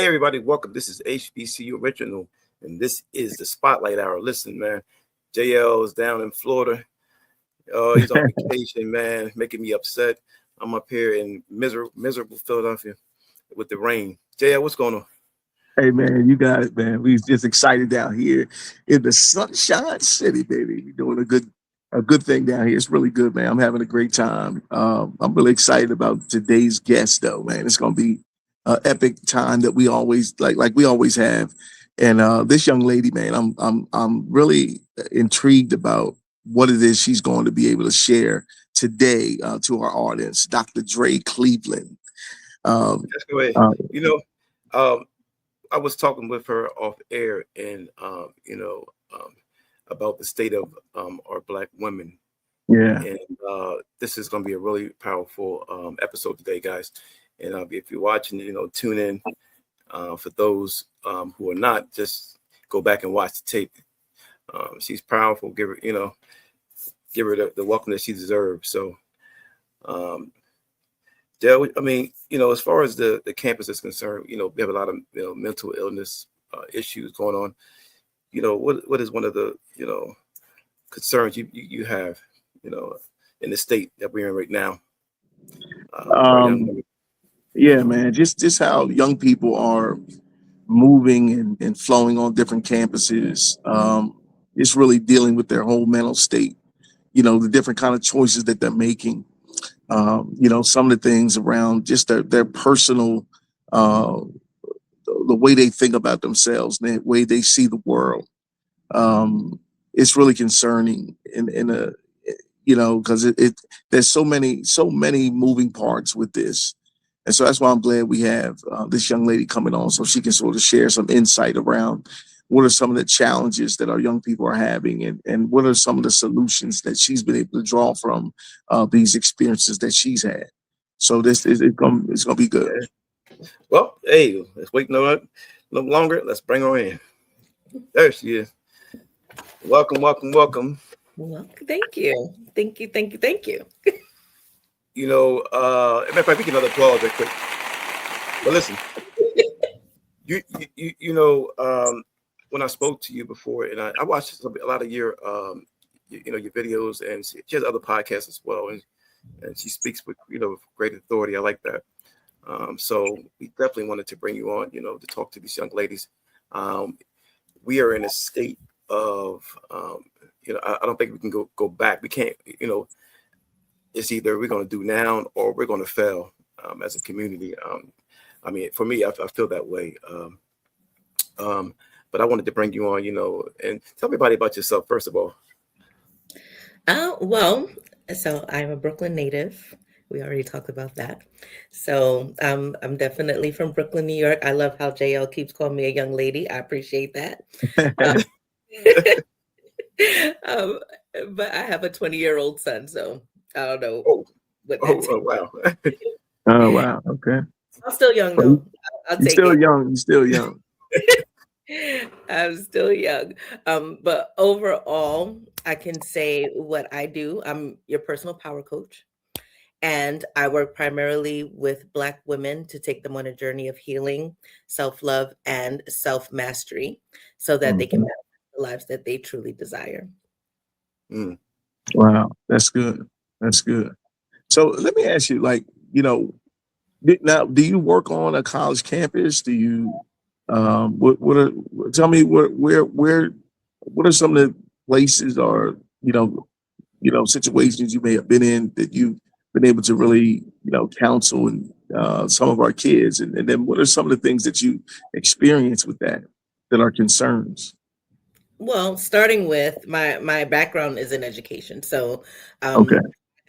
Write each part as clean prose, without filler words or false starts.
Hey, everybody, welcome. This is HBCU Original, and this is the Spotlight Hour. Listen, man, JL is down in Florida. Oh, he's on vacation, man, making me upset. I'm up here in miserable Philadelphia with the rain. JL, what's going on? Hey man, you got it, man. We just excited down here in the Sunshine City, baby. We're doing a good thing down here. It's really good, man. I'm having a great time. I'm really excited about today's guest, though, man. It's gonna be an epic time that we always like we always have. And this young lady, man, I'm really intrigued about what it is she's going to be able to share today to our audience. Dr. Dré Cleveland. That's great. Uh, You know, um, I was talking with her off air, and about the state of our Black women, yeah. and this is going to be a really powerful episode today, guys. And if you're watching, tune in. For those who are not, just go back and watch the tape. She's powerful. Give her the welcome that she deserves. So, yeah, I mean, as far as the campus is concerned, we have a lot of mental illness issues going on. What is one of the concerns you have in the state that we're in right now for our young Um, women? yeah, man. Just how young people are moving and flowing on different campuses. It's really dealing with their whole mental state. The different kind of choices that they're making. Some of the things around just their personal, uh, the way they think about themselves, the way they see the world. It's really concerning in a because it there's so many moving parts with this. And so that's why I'm glad we have this young lady coming on so she can sort of share some insight around what are some of the challenges that our young people are having, and what are some of the solutions that she's been able to draw from these experiences that she's had. So this is it's gonna be good. Yeah. Well, hey, let's wait no longer. Let's bring her in. There she is. Welcome, welcome, welcome. Well, thank you. Thank you. Thank you. Thank you. Matter of fact, we can another applause right quick. But listen, when I spoke to you before, and I watched a lot of your videos, and she has other podcasts as well, and she speaks with great authority. I like that. So we definitely wanted to bring you on, to talk to these young ladies. We are in a state of, I don't think we can go back. We can't, it's either we're going to do now or we're going to fail as a community. I mean, for me, I feel that way. But I wanted to bring you on, and tell everybody about yourself, first of all. Well, so I'm a Brooklyn native. We already talked about that. So I'm definitely from Brooklyn, New York. I love how JL keeps calling me a young lady. I appreciate that. Um, um, but I have a 20-year-old son, so I don't know Oh, what oh, that oh takes. wow. Oh wow, okay. I'm still young But though. I'll you're take still it. young. You're still young. I'm still young. But overall, I can say what I do. I'm your personal power coach, and I work primarily with Black women to take them on a journey of healing, self love, and self mastery so that they can Mhm. manifest the lives that they truly desire. Mm. Wow, that's good. That's good. So let me ask you, you know, now, do you work on a college campus? Do you, what are, tell me what are some of the places or, situations you may have been in that you've been able to really, counsel and some of our kids? And then what are some of the things that you experience with that are concerns? Well, starting with my background is in education, so Okay.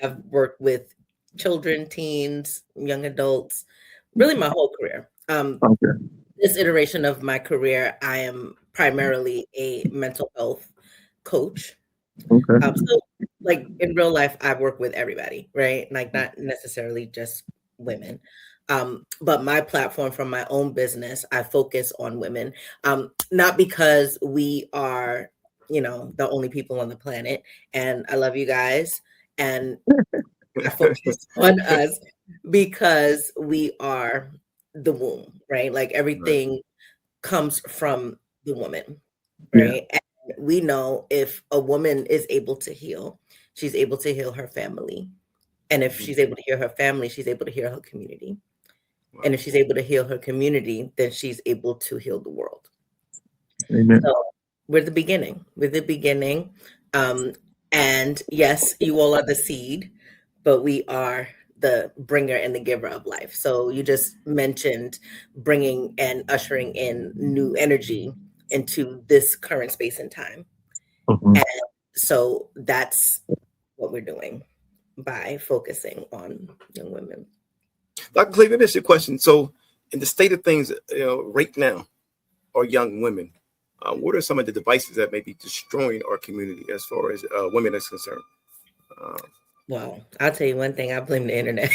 I've worked with children, teens, young adults, really my whole career. Okay. This iteration of my career, I am primarily a mental health coach. Okay. So like in real life, I work with everybody, right? Like not necessarily just women. But my platform from my own business, I focus on women. Not because we are, the only people on the planet, and I love you guys. And I focus on us because we are the womb, right? Like everything comes from the woman, Yeah. right? And we know if a woman is able to heal, she's able to heal her family. And if she's able to heal her family, she's able to heal her community. And if she's able to heal her community, then she's able to heal the world. Amen. So we're the beginning. We're the beginning. And yes, you all are the seed, but we are the bringer and the giver of life. So you just mentioned bringing and ushering in new energy into this current space and time. Mhm. And so that's what we're doing by focusing on young women. Dr. Cleveland, this is your question. So, in the state of things, right now, or young women, what are some of the devices that may be destroying our community as far as women is concerned? Well, I'll tell you one thing. I blame the internet.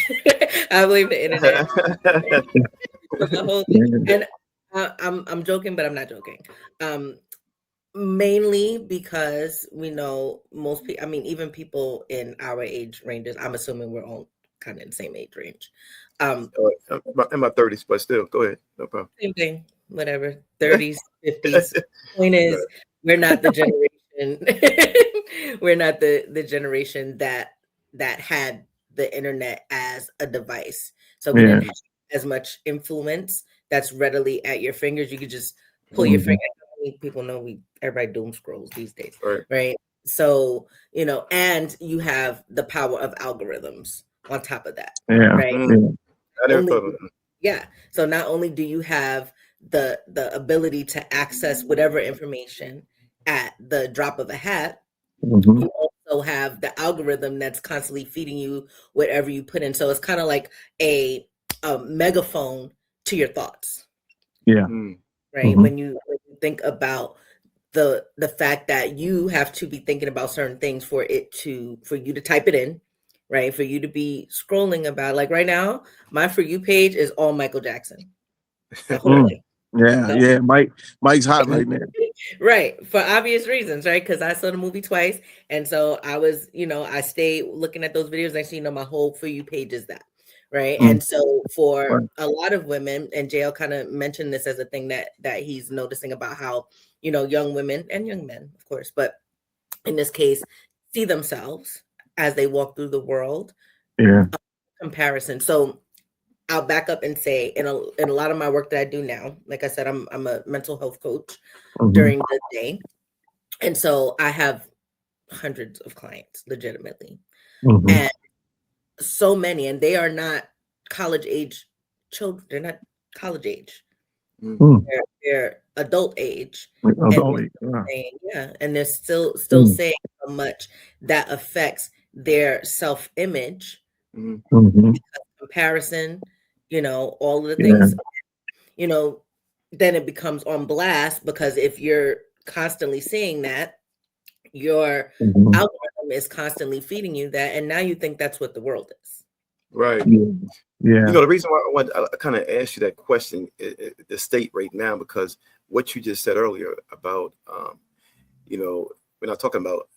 I blame the internet. The whole thing. And I'm joking, but I'm not joking. Mainly because we know most people. I mean, even people in our age ranges. I'm assuming we're all kind of in the same age range. In my 30s, but still, go ahead. No problem. Same thing. Whatever. 30s, 50s. Point is, we're not the generation. We're not the generation that had the internet as a device. So we didn't have as much influence that's readily at your fingers. You could just pull your finger. People know everybody doom scrolls these days, right? So, and you have the power of algorithms on top of that, right? I never thought of that. Yeah. So not only do you have the ability to access whatever information at the drop of a hat, you also have the algorithm that's constantly feeding you whatever you put in. So it's kind of like a megaphone to your thoughts. Yeah. Right. When you think about the fact that you have to be thinking about certain things for you to type it in, right? For you to be scrolling about, like right now, my For You page is all Michael Jackson. The whole thing. Yeah. Mike's hot right now. Right. For obvious reasons, right? Because I saw the movie twice. And so I was, I stayed looking at those videos. Actually, my whole For You page is that. Right. And so for a lot of women, and JL kind of mentioned this as a thing that he's noticing about how, young women and young men, of course, but in this case, see themselves as they walk through the world. Comparison. So I'll back up and say in a lot of my work that I do now, like I said, I'm a mental health coach during the day. And so I have hundreds of clients legitimately. And so many, and they are not college age children. They're not college age. They're adult age. And they're still saying so much that affects their self-image, comparison, all of the things, then it becomes on blast, because if you're constantly seeing that, your algorithm is constantly feeding you that, and now you think that's what the world is. Right. The reason why I kind of asked you that question, the state right now, because what you just said earlier about, we're not talking about,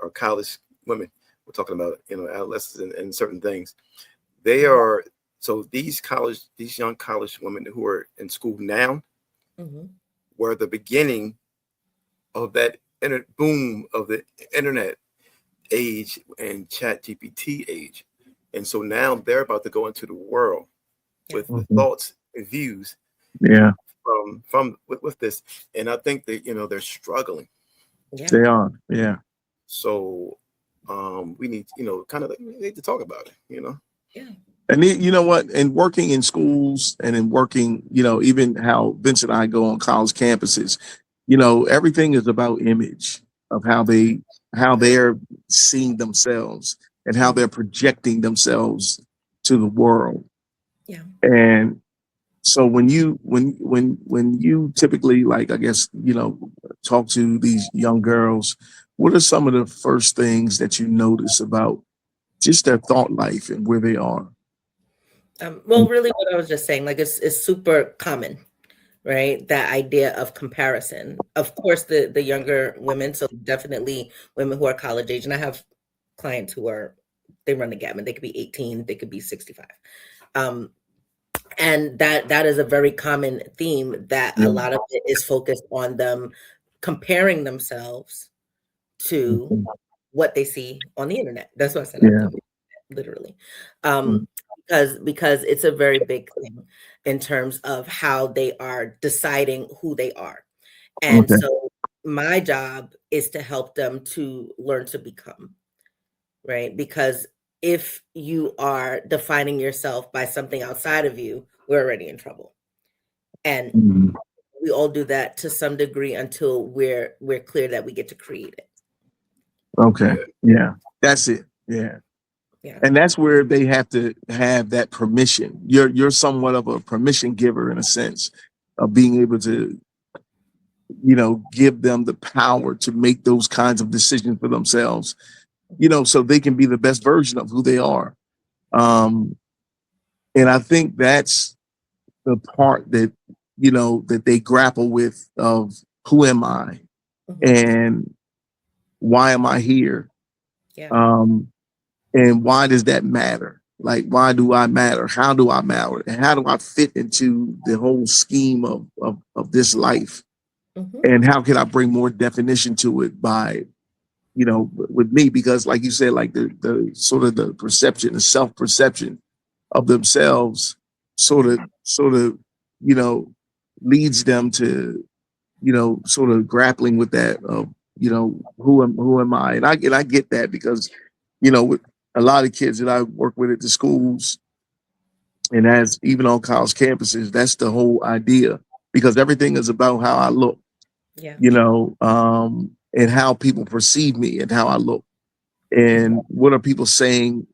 our college women. We're talking about, adolescents and certain things. They are, so these young college women who are in school now were the beginning of that boom of the internet age and chat GPT age. And so now they're about to go into the world with the thoughts and views from with this. And I think that, they're struggling. They are. Yeah. So we need, we need to talk about it, Yeah. And you know what? And working in schools and in working, even how Vince and I go on college campuses, everything is about image of how they're seeing themselves and how they're projecting themselves to the world. Yeah. And so when you typically, like, I guess, talk to these young girls, what are some of the first things that you notice about just their thought life and where they are? Well, really what I was just saying, like it's super common, right? That idea of comparison. Of course, the younger women, so definitely women who are college age, and I have clients who they run the gamut. They could be 18, they could be 65. And that is a very common theme, that a lot of it is focused on them comparing themselves to what they see on the internet. That's what I said. Yeah. Literally. Because it's a very big thing in terms of how they are deciding who they are. And so my job is to help them to learn to become, right? Because if you are defining yourself by something outside of you, we're already in trouble. And we all do that to some degree until we're clear that we get to create it. Okay. Yeah. That's it. Yeah. Yeah. And that's where they have to have that permission. You're somewhat of a permission giver in a sense of being able to, give them the power to make those kinds of decisions for themselves, so they can be the best version of who they are. And I think that's the part that, that they grapple with of who am I and why am I here? Yeah. And why does that matter? Like, why do I matter? How do I matter? And how do I fit into the whole scheme of this life? And how can I bring more definition to it by, with me? Because like you said, like the sort of the perception, the self-perception of themselves sort of, leads them to, sort of grappling with that of, who am I? And I get that because, with a lot of kids that I work with at the schools and as even on college campuses, that's the whole idea, because everything is about how I look, and how people perceive me and how I look. And what are people saying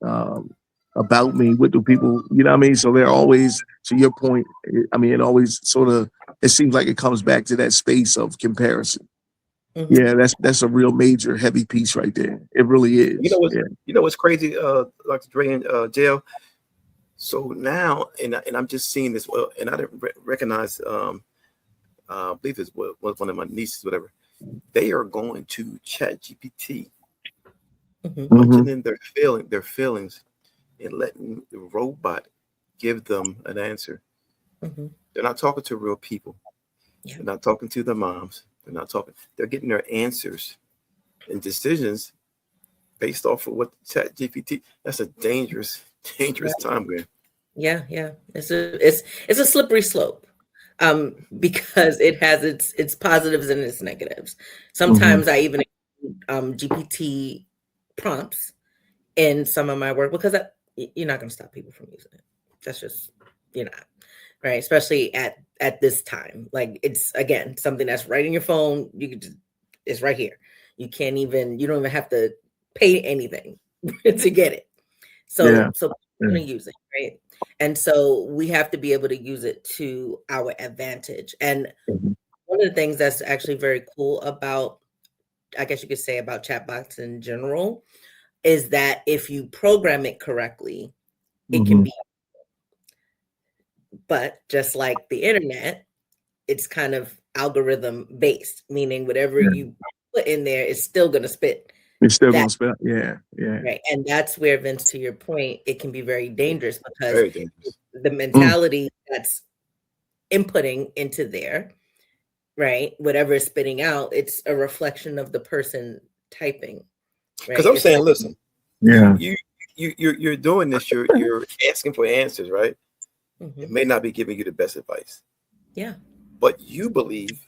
about me? What do people, So they're always, to your point, it always it seems like it comes back to that space of comparison. Yeah, that's a real major heavy piece right there. It really is. You know what's crazy, Dr. Dré and JL? So now, and I'm just seeing this, and I didn't recognize, I believe it was one of my nieces, whatever. They are going to Chat GPT, punching in their feelings, and letting the robot give them an answer. They're not talking to real people. They're not talking to their moms. They're getting their answers and decisions based off of what Chat GPT. That's a dangerous time, man. Yeah. It's a slippery slope. Because it has its positives and its negatives. Sometimes I even GPT prompts in some of my work, because you're not going to stop people from using it. That's just, you're not, right? Especially at this time. Like, it's, again, something that's right in your phone. It's right here. You don't even have to pay anything to get it. So we're going to use it, right? And so we have to be able to use it to our advantage. And one of the things that's actually very cool about, I guess you could say, about chatbots in general, is that if you program it correctly, it can be. But just like the internet, it's kind of algorithm based, meaning whatever you put in there is still going to spit. It's still going to spit. Yeah. Right. And that's where, Vince, to your point, it can be very dangerous, because the mentality that's inputting into there, right, whatever is spitting out, it's a reflection of the person typing. Because I'm saying, listen, you're doing this, you're asking for answers, right? It may not be giving you the best advice. Yeah. But you believe,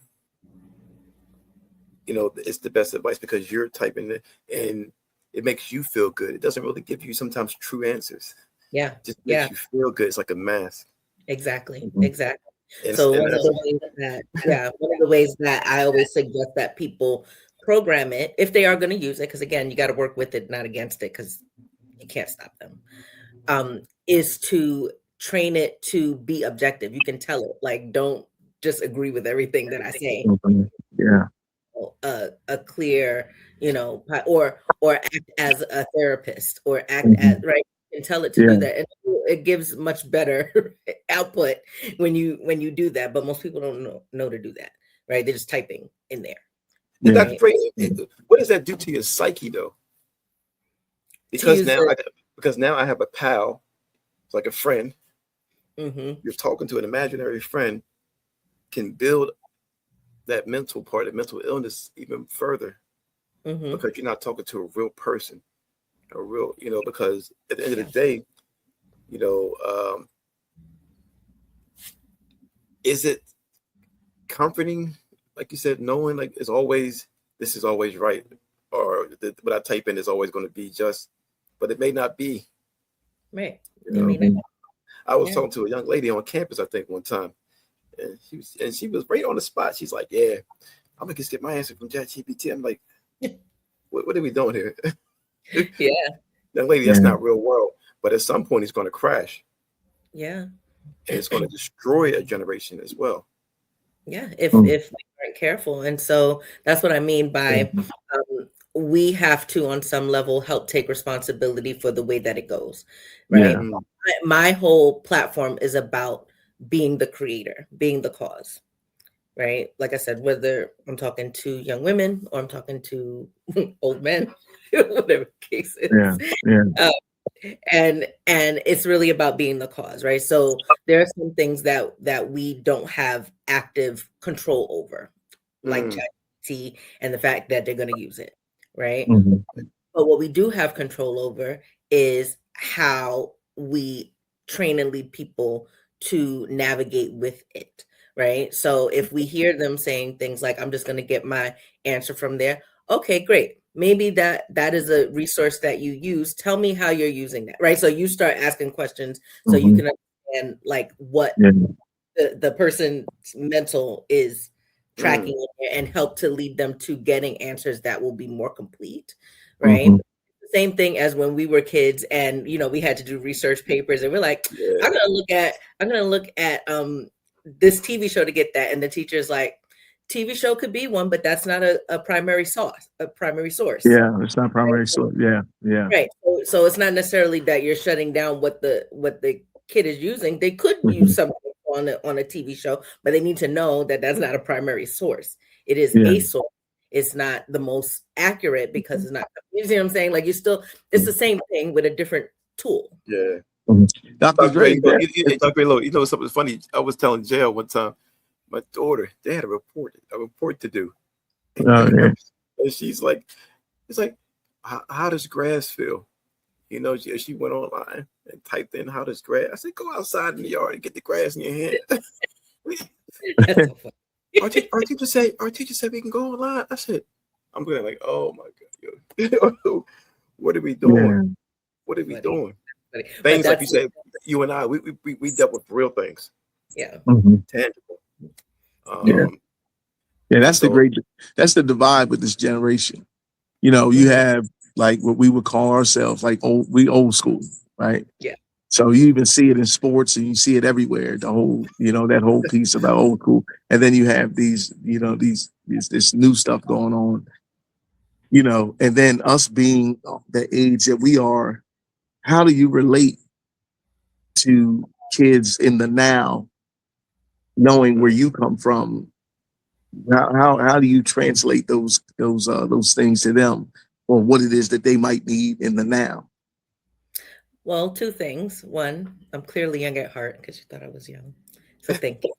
it's the best advice because you're typing it and it makes you feel good. It doesn't really give you sometimes true answers. Yeah. It just makes you feel good. It's like a mask. Exactly. So one of the ways that I always suggest that people program it, if they are going to use it, because again, you got to work with it, not against it, because you can't stop them, is to train it to be objective. You can tell it, like, don't just agree with everything that I say. A clear, or act as a therapist, or act as, right? You can tell it to do that, and it gives much better output when you do that. But most people don't know to do that, right? They're just typing in there. Right? What does that do to your psyche, though? Because now I have a pal, it's like a friend, You're talking to an imaginary friend can build that mental part, the mental illness even further, because you're not talking to a real person, a real, because at the end of the day, is it comforting, like you said, knowing like this is always right, or what I type in is always going to be just, but it may not be. Right. I was talking to a young lady on campus, I think, one time, and she was right on the spot. She's like, "Yeah, I'm gonna just get my answer from ChatGPT." I'm like, "What are we doing here?" Yeah, young lady, that's not real world. But at some point, it's going to crash. Yeah, and it's going to destroy a generation as well. Yeah, if we aren't careful, and so that's what I mean by we have to, on some level, help take responsibility for the way that it goes, right? My whole platform is about being the creator, being the cause, right? Like I said, whether I'm talking to young women or I'm talking to old men, whatever the case is. And it's really about being the cause, right? So there are some things that we don't have active control over, like ChatGPT and the fact that they're going to use it, right? But what we do have control over is how we train and lead people to navigate with it, right? So if we hear them saying things like, I'm just going to get my answer from there, okay, great. Maybe that is a resource that you use. Tell me how you're using that, right? So you start asking questions so you can understand like what the person's mental is tracking and help to lead them to getting answers that will be more complete, right? Same thing as when we were kids and we had to do research papers and we're like, I'm gonna look at this TV show to get that, and the teacher's like, TV show could be one, but that's not a primary source. Yeah, it's not primary source. Yeah. Right. So it's not necessarily that you're shutting down what the kid is using. They could use something on a TV show, but they need to know that that's not a primary source. It is a source. It's not the most accurate because it's not. You see what I'm saying? Like it's the same thing with a different tool. Yeah. Dr. Dré, Dr. Low, something funny. I was telling JL one time, my daughter, they had a report to do. And she's like, it's like, how does grass feel? She went online and typed in, how does grass? I said, go outside in the yard and get the grass in your hand. That's so funny. Our teacher said we can go online. I said, I'm going like, oh my God, what are we doing? What are we doing? Things like you said, you and I, we dealt with real things. Yeah. Tangible. That's the divide with this generation. You have like what we would call ourselves like old school, right? Yeah. So you even see it in sports and you see it everywhere. The whole, that whole piece about old school. And then you have these, this new stuff going on, and then us being the age that we are, how do you relate to kids in the now, knowing where you come from? How do you translate those things to them, or what it is that they might need in the now? Well, two things. One, I'm clearly young at heart because you thought I was young, so thank you.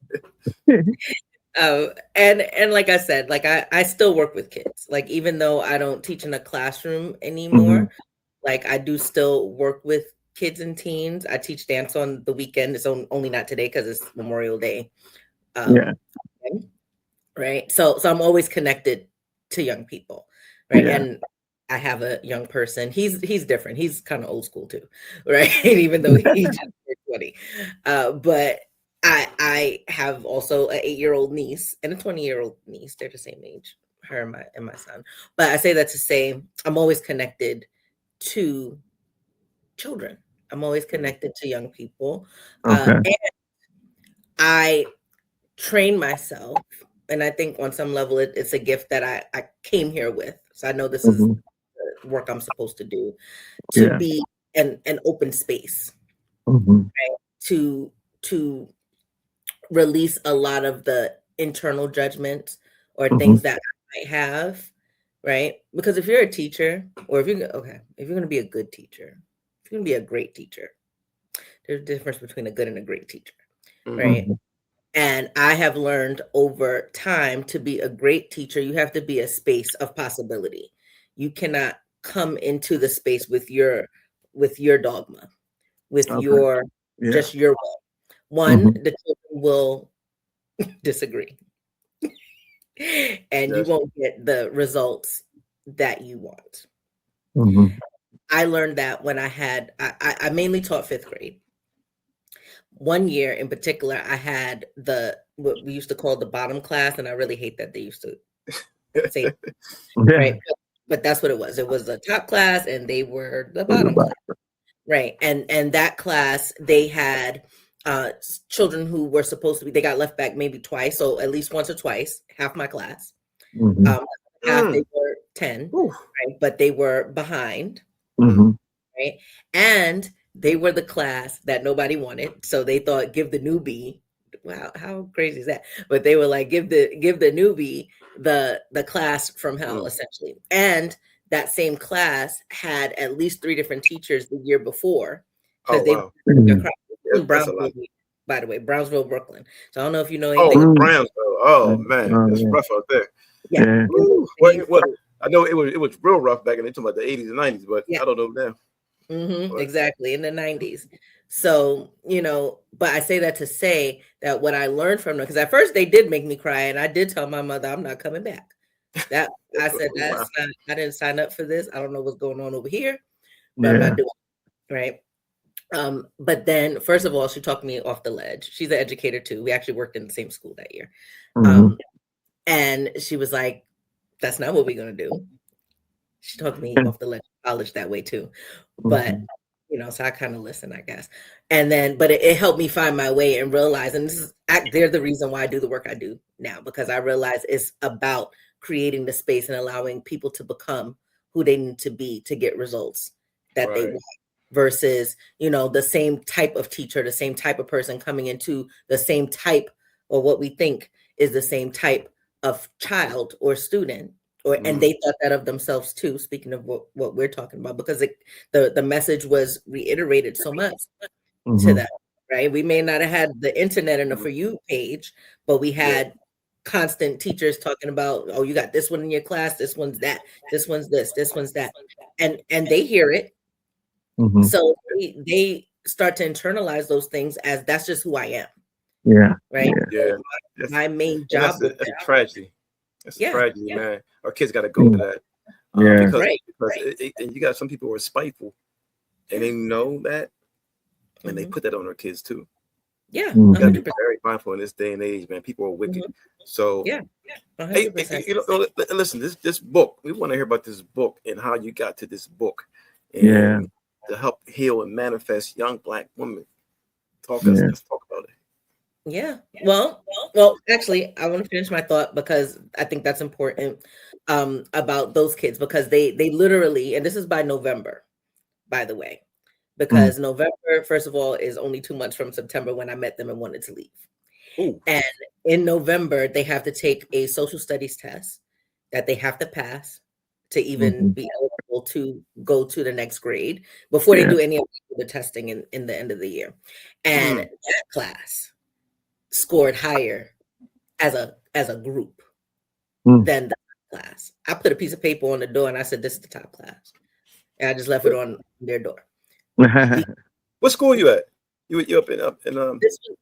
And like I said, like I still work with kids. Like even though I don't teach in a classroom anymore, like I do still work with kids and teens. I teach dance on the weekend. It's only not today because it's Memorial Day. Right. So I'm always connected to young people. Right. And I have a young person. He's different. He's kind of old school too. Right. Even though he's just 20. But I have also an 8-year-old niece and a 20-year-old niece. They're the same age, her and my son. But I say that to say I'm always connected to children. I'm always connected to young people. And I train myself. And I think on some level, it's a gift that I came here with. So I know this is the work I'm supposed to do, to be an open space, right? To release a lot of the internal judgments or things that I might have, right? Because if you're a teacher, or if you're going to be a good teacher, if you're going to be a great teacher, there's a difference between a good and a great teacher. right? And I have learned over time to be a great teacher, you have to be a space of possibility. You cannot come into the space with your dogma, with your just your way. One, the children will disagree, and you won't get the results that you want. I learned that when I mainly taught fifth grade. One year in particular, I had what we used to call the bottom class, and I really hate that they used to say, right? But that's what it was. It was the top class, and they were the bottom class, right? And that class, they had children who were supposed to be. They got left back maybe twice, so at least once or twice. Half my class, half they were 10, right? But they were behind, right? And they were the class that nobody wanted. So they thought, give the newbie, wow, how crazy is that? But they were like, give the newbie the class from hell, essentially. And that same class had at least 3 different teachers the year before. Because Brownsville, by the way, Brownsville, Brooklyn. So I don't know if you know anything. Oh, Brownsville. Oh man, it's rough out there. Yeah. Well, I know it was real rough back in the 80s and 90s, but I don't know now. Exactly, in the 90s. So, but I say that to say that what I learned from them, because at first they did make me cry, and I did tell my mother I'm not coming back. That I said that's not, I didn't sign up for this. I don't know what's going on over here, but I'm not doing it, right? But then first of all, she talked me off the ledge. She's an educator too. We actually worked in the same school that year. And she was like, that's not what we're gonna do. She talked me off the ledge of college that way too. But so I kind of listen, I guess. And then, but it helped me find my way and realize, and they're the reason why I do the work I do now, because I realize it's about creating the space and allowing people to become who they need to be to get results that they want, versus, the same type of teacher, the same type of person coming into the same type, or what we think is the same type of child or student. And they thought that of themselves too, speaking of what we're talking about, because the message was reiterated so much to them, right? We may not have had the internet and the For You page, but we had constant teachers talking about, oh, you got this one in your class, this one's that, this one's this one's that. And they hear it. So they start to internalize those things as that's just who I am. Yeah. Right. Yeah. My main job. That's a tragedy. That's a tragedy, man. Our kids got to go to that. Because and you got some people who are spiteful, and they know that, and they put that on their kids too. Yeah, you got to be very mindful in this day and age, man. People are wicked. So hey, listen, this book, we want to hear about this book and how you got to this book, and to help heal and manifest young Black women. Let's talk about it. Yeah. Well, actually, I want to finish my thought, because I think that's important about those kids, because they literally, and this is by November, by the way, because November, first of all, is only 2 months from September when I met them and wanted to leave. Ooh. And in November, they have to take a social studies test that they have to pass to even be eligible to go to the next grade before they do any of the testing in the end of the year. And that class scored higher as a group than the class. I put a piece of paper on the door and I said, this is the top class. And I just left it on their door. What school are you at? You up in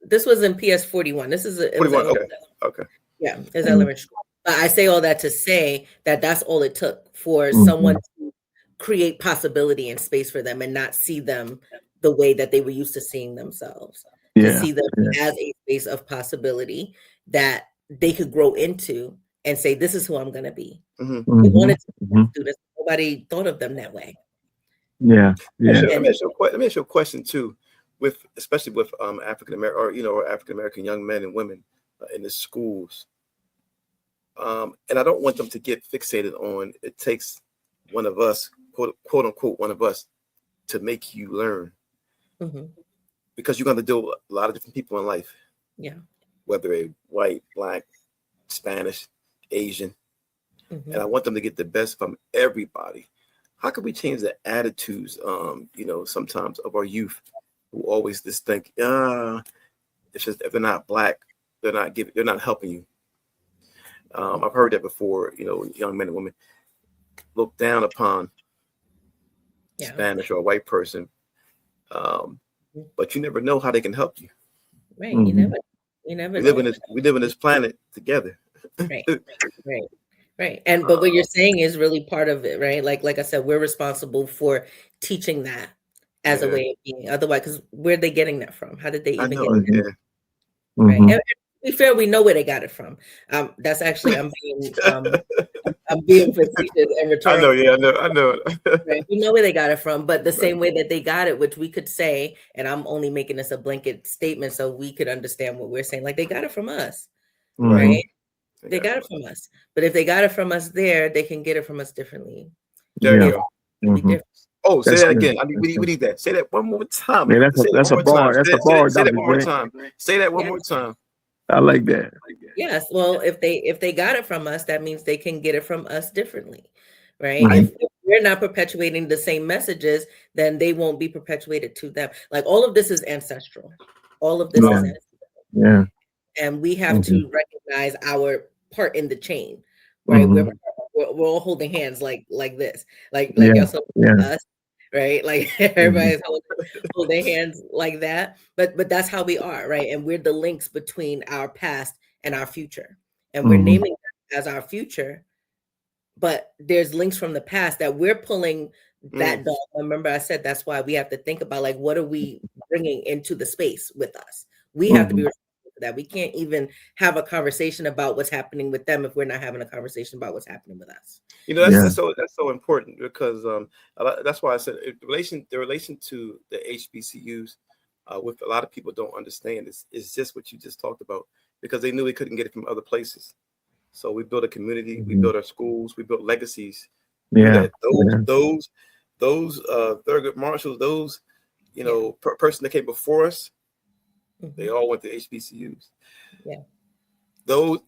this was in PS 41. This is 41. Okay. Yeah, it's elementary school. But I say all that to say that that's all it took for someone to create possibility and space for them and not see them the way that they were used to seeing themselves. To see them as a space of possibility that they could grow into and say, this is who I'm going to be. They wanted to be students. Nobody thought of them that way. Let me ask you a question too, especially with African American or African American young men and women in the schools. And I don't want them to get fixated on it takes one of us, quote unquote, one of us, to make you learn. Because you're going to deal with a lot of different people in life. Yeah. Whether they're white, Black, Spanish, Asian. And I want them to get the best from everybody. How can we change the attitudes, sometimes of our youth who always just think, if it's just if they're not Black, they're not helping you. I've heard that before. Young men and women look down upon Spanish or a white person, but you never know how they can help you. Right. You never know. We live in this planet together. Right. And but what you're saying is really part of it, right? Like I said, we're responsible for teaching that as a way of being. Otherwise, because where are they getting that from? How did they even get it? Right. And to be fair, we know where they got it from. That's actually I'm being facetious and rhetorical. I know. Right. We know where they got it from, but the same way that they got it, which we could say, and I'm only making this a blanket statement so we could understand what we're saying. Like they got it from us, right? They got it from us. But if they got it from us there, they can get it from us differently. There you go. Oh, say that again. We need that. Say that one more time. Yeah, that's a bar. That's a bar. Say that one more time. Say that one more time. I like that. Yes. Well, if they got it from us, that means they can get it from us differently, right? If we're not perpetuating the same messages, then they won't be perpetuated to them. Like all of this is ancestral. All of this is ancestral. Yeah. And we have to recognize our part in the chain, right? We're all holding hands like this, like us, right? Like everybody's holding hands like that. But that's how we are, right? And we're the links between our past and our future, and we're naming that as our future. But there's links from the past that we're pulling that dog. Remember, I said that's why we have to think about like what are we bringing into the space with us. We have to be that we can't even have a conversation about what's happening with them if we're not having a conversation about what's happening with us. That's so important because that's why I said the relation to the HBCUs with a lot of people don't understand is just what you just talked about because they knew they couldn't get it from other places. So we built a community, we built our schools, we built legacies. Those Thurgood Marshalls, those person that came before us. They all went to HBCUs. Yeah.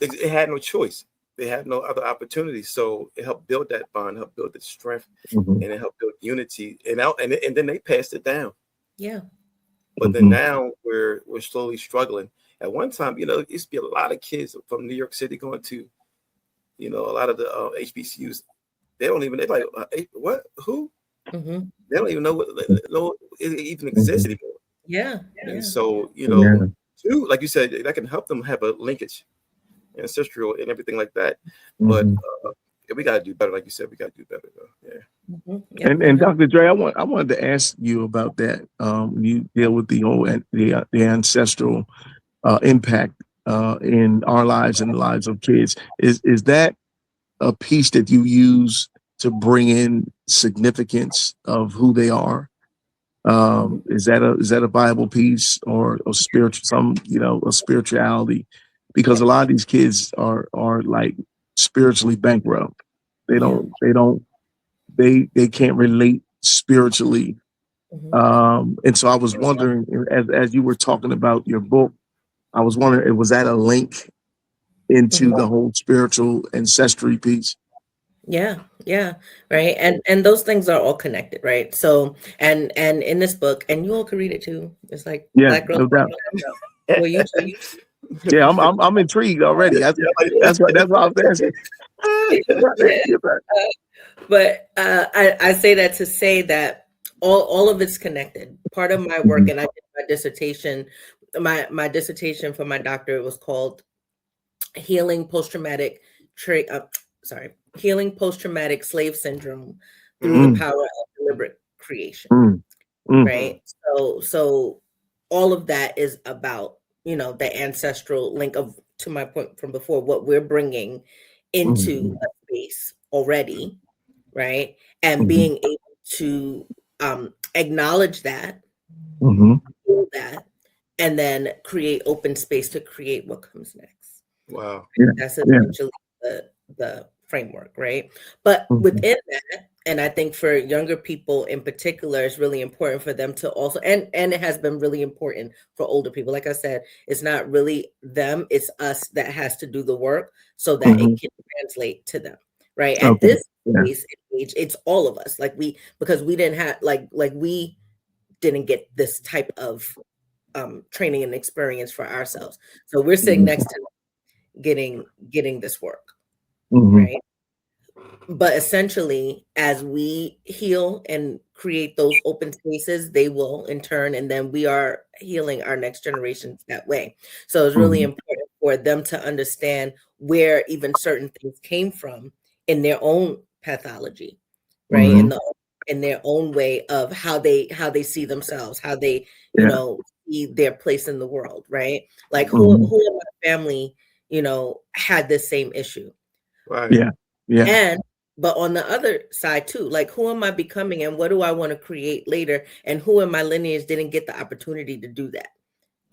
It had no choice. They had no other opportunities. So it helped build that bond, helped build the strength, and it helped build unity. And then they passed it down. Yeah. But then now we're slowly struggling. At one time, it used to be a lot of kids from New York City going to, a lot of the HBCUs. They're like, what? Who? They don't even know what it even exists anymore. Yeah. And so, too, like you said, that can help them have a linkage, ancestral and everything like that. But we got to do better. Like you said, we got to do better, though. Yeah. And Dr. Dre, I wanted to ask you about that. You deal with the ancestral impact in our lives and the lives of kids. Is that a piece that you use to bring in significance of who they are? Is that a Bible piece or a spiritual, a spirituality? Because a lot of these kids are like spiritually bankrupt. They can't relate spiritually. And so I was wondering, as you were talking about your book, I was wondering, was that a link into the whole spiritual ancestry piece? Yeah, right. And those things are all connected, right? So and in this book, and you all can read it too. It's like Black Girls. No doubt. Well, you Yeah, I'm intrigued already. That's what I was asking. But I say that to say that all of it's connected. Part of my work, and I did my dissertation. My dissertation for my doctorate was called Healing Post-Traumatic Slave Syndrome Through the Power of Deliberate Creation. Right. So all of that is about, the ancestral link to my point from before, what we're bringing into a space already. Right. And being able to acknowledge that, feel that, and then create open space to create what comes next. Wow. That's essentially the framework, right? But within that, and I think for younger people in particular, it's really important for them to also, and it has been really important for older people. Like I said, it's not really them, it's us that has to do the work so that it can translate to them, right? At this age, it's all of us. Because we didn't have, we didn't get this type of training and experience for ourselves. So we're sitting next to getting this work, right? But essentially, as we heal and create those open spaces, they will in turn, and then we are healing our next generations that way. So it's really important for them to understand where even certain things came from in their own pathology, right? In their own way of how they see themselves, how they, you know, see their place in the world, right? Like who in my family, you know, had this same issue. Right. And but on the other side too, like who am I becoming and what do I want to create later? And who in my lineage didn't get the opportunity to do that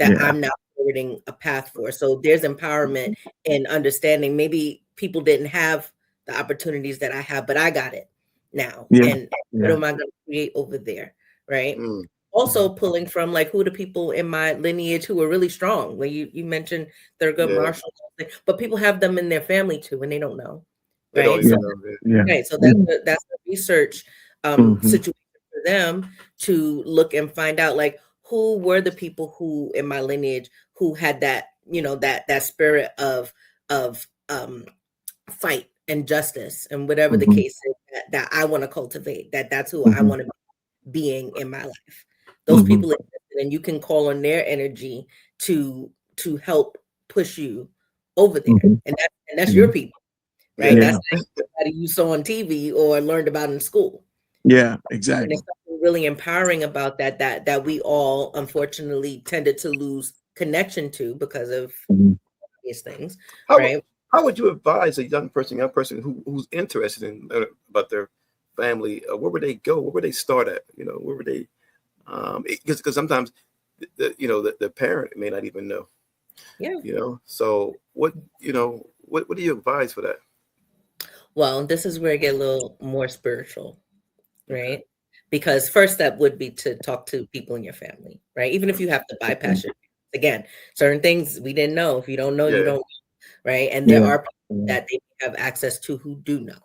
I'm now forwarding a path for. So there's empowerment and understanding. Maybe people didn't have the opportunities that I have, but I got it now. And what am I going to create over there? Right. Also pulling from like who the people in my lineage who are really strong. Like you mentioned Thurgood Marshall, but people have them in their family too, and they don't know. Right. So, right. So that's the research situation for them to look and find out like who were the people who in my lineage who had that, you know, that spirit of fight and justice and whatever the case is that I want to cultivate, that's who I want to be being in my life. Those people exist, and you can call on their energy to help push you over there. And that's your people. Right. That's like somebody you saw on TV or learned about in school. Yeah, And exactly. there's something really empowering about that we all unfortunately tended to lose connection to because of these things. Right. How would you advise a young person who's interested in about their family? Where would they go? Where would they start at? You know, where would they? Because sometimes the parent may not even know. Yeah. You know. So what do you advise for that? Well, this is where I get a little more spiritual, right? Because first step would be to talk to people in your family, right? Even if you have to bypass your, again, certain things we didn't know. If you don't know, you don't know, right? And there are people that they have access to who do know,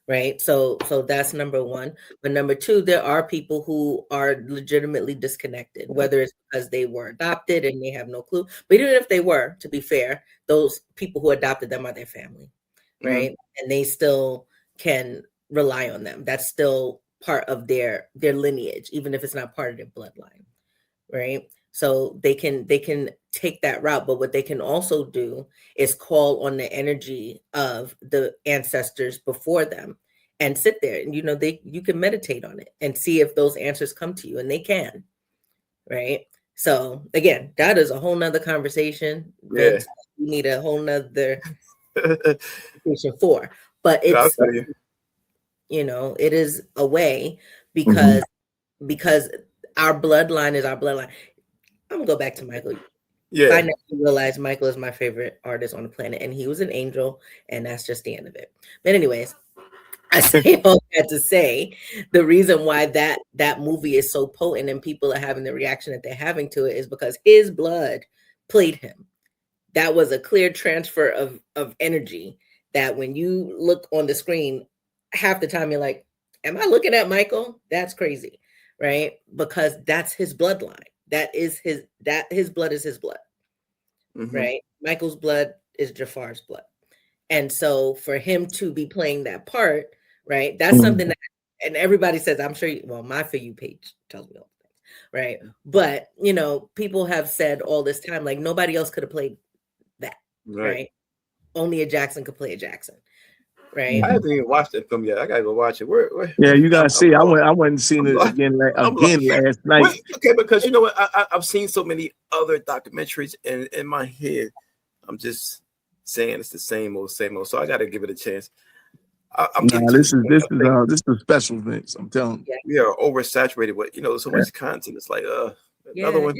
right? So that's number one. But number two, there are people who are legitimately disconnected, whether it's because they were adopted and they have no clue. But even if they were, to be fair, those people who adopted them are their family, right? And they still can rely on them. That's still part of their lineage, even if it's not part of their bloodline, right? So they can take that route, but what they can also do is call on the energy of the ancestors before them and sit there, and you can meditate on it and see if those answers come to you, and they can, right? So again, that is a whole nother conversation. Vince, we need a whole nother conversation for, but it's it is a way because our bloodline is our bloodline. I'm gonna go back to Michael. Yeah. I never realized Michael is my favorite artist on the planet, and he was an angel, and that's just the end of it. But anyways, I say all that to say the reason why that movie is so potent and people are having the reaction that they're having to it is because his blood played him. That was a clear transfer of energy that when you look on the screen, half the time you're like, am I looking at Michael? That's crazy, right? Because that's his bloodline. His blood is his blood, right? Michael's blood is Jafar's blood. And so for him to be playing that part, right? That's something that, and everybody says, I'm sure, my For You page tells me all the things, right? But, people have said all this time, like nobody else could have played that, right? Only a Jackson could play a Jackson, right? I haven't even watched that film yet. I gotta go watch it. Where Yeah, you gotta see. I went and seen it again last night. Okay, because you know what? I've seen so many other documentaries, and in my head, I'm just saying it's the same old. So I gotta give it a chance. This is a special Vince. I'm telling you. We are oversaturated with so much content. It's like another one.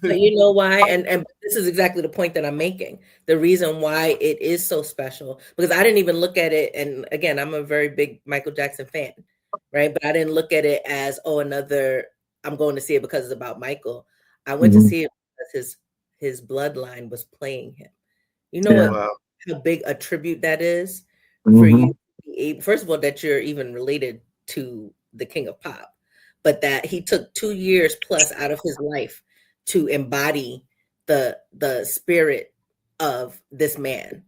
But you know why? And this is exactly the point that I'm making. The reason why it is so special, because I didn't even look at it. And again, I'm a very big Michael Jackson fan, right? But I didn't look at it as, I'm going to see it because it's about Michael. I went to see it because his bloodline was playing him. You know how big a tribute that is for you. First of all, that you're even related to the King of Pop. but that he took 2 years plus out of his life to embody the spirit of this man.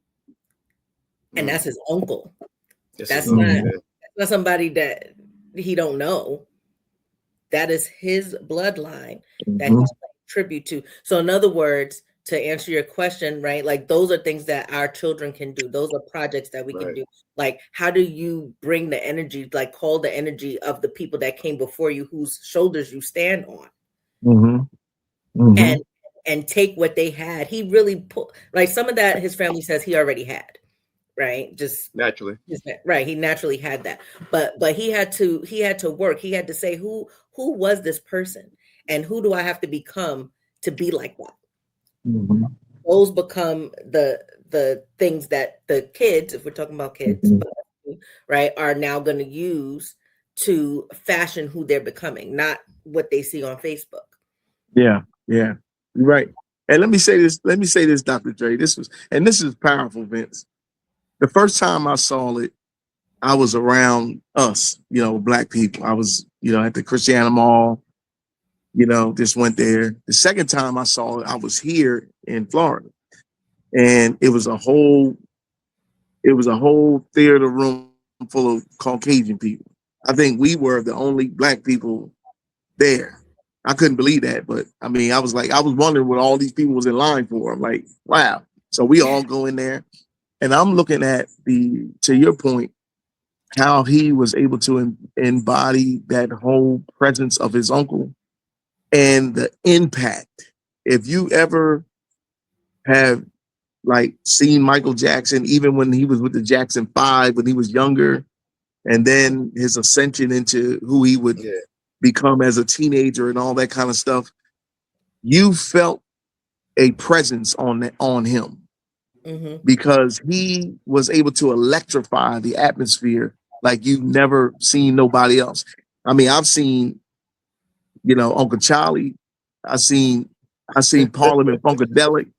And that's his uncle. That's not somebody that he don't know. That is his bloodline that he's paying tribute to. So in other words, to answer your question, right? Like those are things that our children can do. Those are projects that we can do. Like, how do you bring the energy, like call the energy of the people that came before you, whose shoulders you stand on, and take what they had. He really put, like some of that his family says he already had, right? Just naturally, right? He naturally had that, but he had to work. He had to say, who was this person, and who do I have to become to be like that? Those become the things that the kids, if we're talking about kids, right, are now going to use to fashion who they're becoming, not what they see on Facebook. Yeah, right. And let me say this, Dr. Dre. This is powerful, Vince. The first time I saw it, I was around us, Black people. I was, at the Christiana Mall, just went there. The second time I saw it, I was here in Florida, and it was a whole theater room full of Caucasian people. I think we were the only Black people there. I couldn't believe that, but I mean, I was wondering what all these people was in line for. I'm like, wow. So we all go in there, and I'm looking at to your point, how he was able to embody that whole presence of his uncle and the impact. If you ever have seen Michael Jackson, even when he was with the Jackson 5, when he was younger, and then his ascension into who he would become as a teenager and all that kind of stuff, you felt a presence on him because he was able to electrify the atmosphere like you've never seen nobody else. I mean, I've seen, Uncle Charlie. I seen Parliament Funkadelic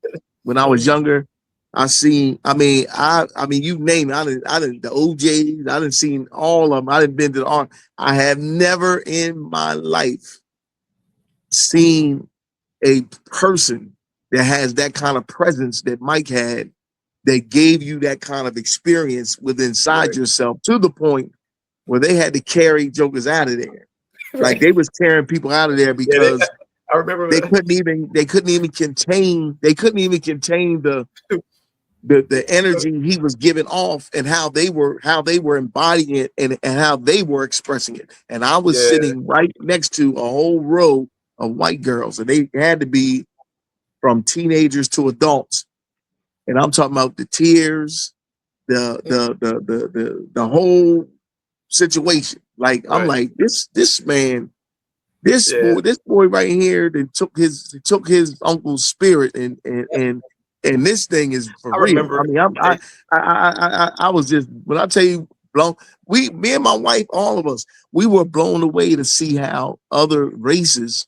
when I was younger. I mean, you name it. I didn't the OJs. I didn't seen all of them. I didn't been to the art. I have never in my life seen a person that has that kind of presence that Mike had, that gave you that kind of experience within inside yourself, to the point where they had to carry jokers out of there. Like they was tearing people out of there because I remember they couldn't even contain the energy he was giving off, and how they were embodying it, and how they were expressing it. And I was sitting right next to a whole row of white girls, and they had to be from teenagers to adults. And I'm talking about the tears, the whole situation. Like I'm like, this man, this boy right here that took his uncle's spirit, and this thing is for real. Remember, I mean, I was just, when I tell you, me and my wife, all of us, we were blown away to see how other races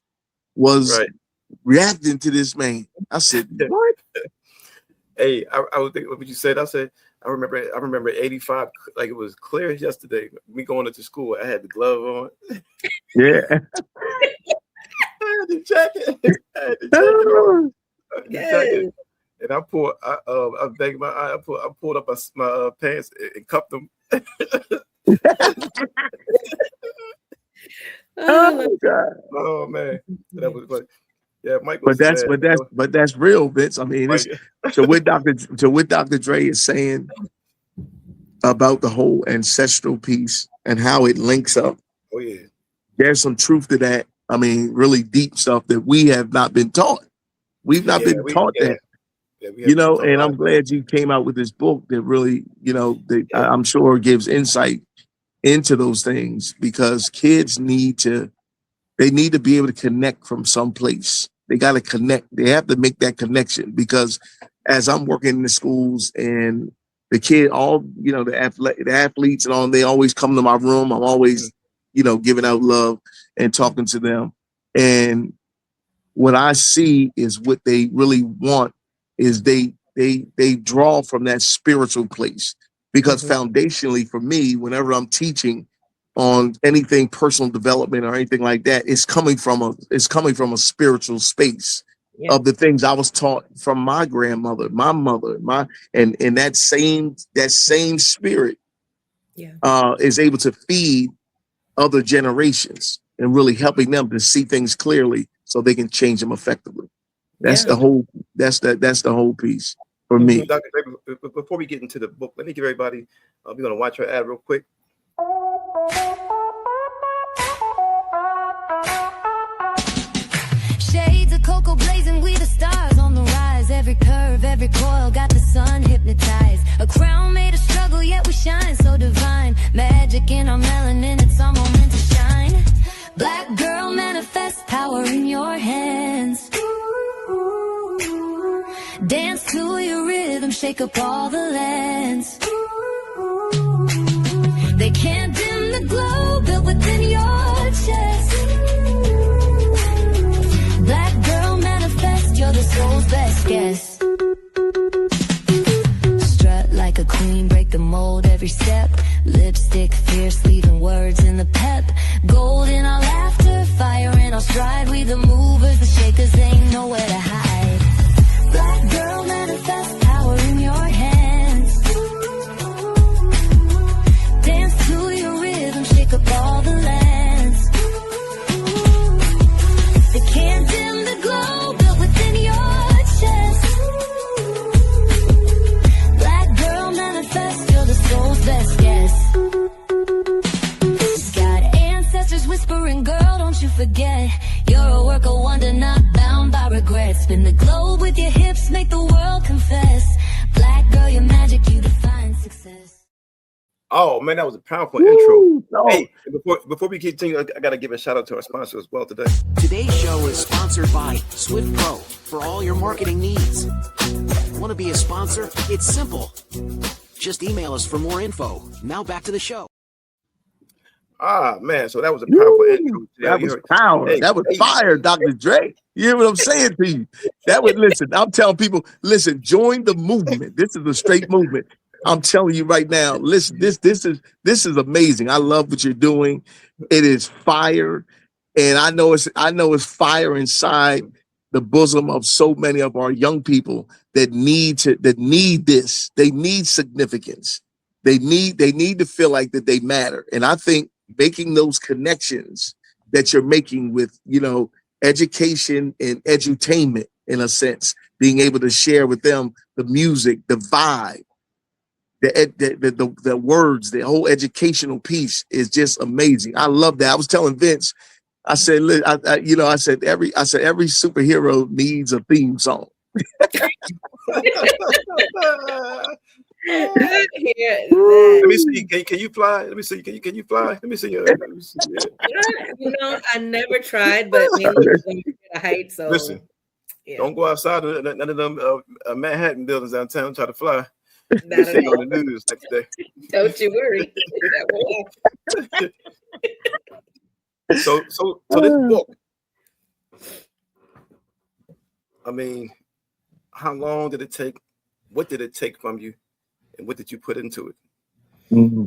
was reacting to this man. I said, what? Hey, I was thinking what you said. I said, I remember 85, like it was clear as yesterday. Me going into school, I had the glove on. Yeah. I had the jacket. On. Jacket. And I pulled up my pants and cuffed them. Oh God. Oh man. That was funny. Yeah, Mike. But that's real, Vince. I mean, so what Dr. Dre is saying about the whole ancestral piece and how it links up. Oh yeah. There's some truth to that. I mean, really deep stuff that we have not been taught. We've not been taught that. Yeah, and I'm glad you came out with this book that really, I'm sure gives insight into those things, because kids need to be able to connect from someplace. They got to connect. They have to make that connection, because as I'm working in the schools and the kid, all, the athletes and all, they always come to my room. I'm always, giving out love and talking to them. And what I see is what they really want is they draw from that spiritual place, because foundationally for me, whenever I'm teaching, on anything personal development or anything like that. It's coming from a spiritual space of the things I was taught from my grandmother, my mother, and that same spirit is able to feed other generations and really helping them to see things clearly so they can change them effectively. That's the whole piece for me. Dr. Dré, before we get into the book, let me give everybody, we're going to watch our ad real quick. Shades of cocoa blazing, we the stars on the rise. Every curve, every coil, got the sun hypnotized. A crown made of struggle, yet we shine so divine. Magic in our melanin, it's our moment to shine. Black girl, manifest power in your hands. Dance to your rhythm, shake up all the lands. They can't dim the glow built within your chest. Black girl, manifest, you're the soul's best guest. Strut like a queen, break the mold every step. Lipstick fierce, leaving words in the pep. Gold in our laughter, fire in our stride. We the movers, the shakers, ain't nowhere to hide. Black girl, manifest power in your hands. Dance to your rhythm, shake up all the lands. They can't dim the glow built within your chest. Black girl, manifest, you're the soul's best guess. Got ancestors whispering, girl, don't you forget. You're a work of wonder, not bound by regret. Spin the globe with your hips, make the world confess. Black girl, your magic, you define success. Oh man, that was a powerful intro. Hey, before we continue, I gotta give a shout out to our sponsor as well today. Today's show is sponsored by Swift Pro for all your marketing needs. Want to be a sponsor? It's simple. Just email us for more info. Now back to the show. Ah man, so that was a powerful intro. That was power. That was fire, Dr. Dré. You hear what I'm saying to you? That would listen. I'm telling people, listen, join the movement. This is a straight movement. I'm telling you right now, listen, this is amazing. I love what you're doing. It is fire. And I know it's fire inside the bosom of so many of our young people that need this. They need significance. They need to feel like that they matter. And I think making those connections that you're making with, education and edutainment, in a sense, being able to share with them the music, the vibe, the words, the whole educational piece is just amazing. I love that. I was telling Vince, I said, I said every superhero needs a theme song. Let me see. Can you fly? Let me see. Can you fly? Let me see. I never tried, but mainly the height. So listen, don't go outside none of them Manhattan buildings downtown. Try to fly. Not at all. On the news next day. Don't you worry. So this book. I mean, how long did it take? What did it take from you? And what did you put into it? Mm-hmm.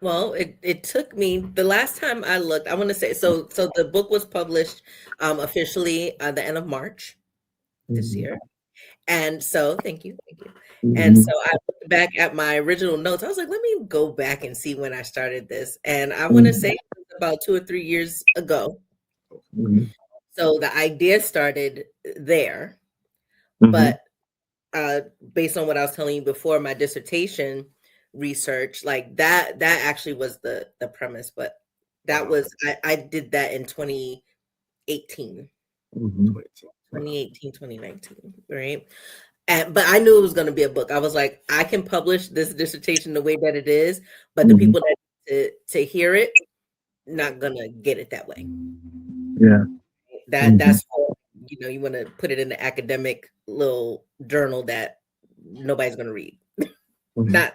Well, it took me, the last time I looked, I want to say, so the book was published officially at the end of March this year. And so, thank you. Mm-hmm. And so I looked back at my original notes. I was like, let me go back and see when I started this. And I want to say it was about 2 or 3 years ago. Mm-hmm. So the idea started there. Mm-hmm. But based on what I was telling you before, my dissertation research, like that actually was the premise. But that was, I did that in 2018. Mm-hmm. 2018, 2019, right? But I knew it was going to be a book. I was like, I can publish this dissertation the way that it is, but the people that to hear it, not gonna get it that way. Yeah, that's all, you want to put it in the academic little journal that nobody's gonna read. Not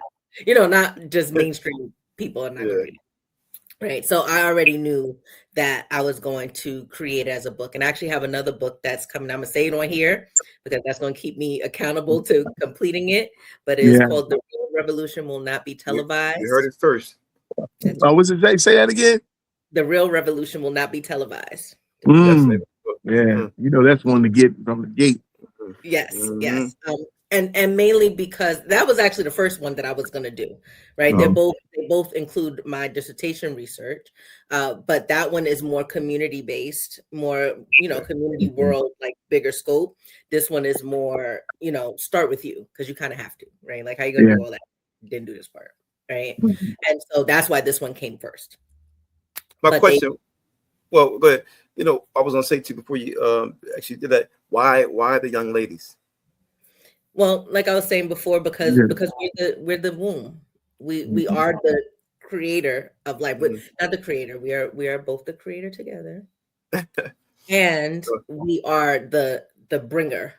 just mainstream people are not gonna read it. Right. So I already knew that I was going to create it as a book, and I actually have another book that's coming. I'm gonna say it on here because that's going to keep me accountable to completing it. But it's called "The Real Revolution Will Not Be Televised." You heard it first. Oh, what's it say? Say that again. The real revolution will not be televised. Mm. Yeah, you know that's one to get from the gate. Yes, yes. And mainly because that was actually the first one that I was going to do, right? They both include my dissertation research, but that one is more community based, more community world, like bigger scope. This one is more start with you, because you kind of have to, right? Like how you gonna do all that? You didn't do this part, right? And so that's why this one came first. My question. Well, go ahead. I was gonna say to you before you actually did that. Why the young ladies? Well, like I was saying before, because we're the womb. We are the creator of life. Not the creator. We are both the creator together, and we are the bringer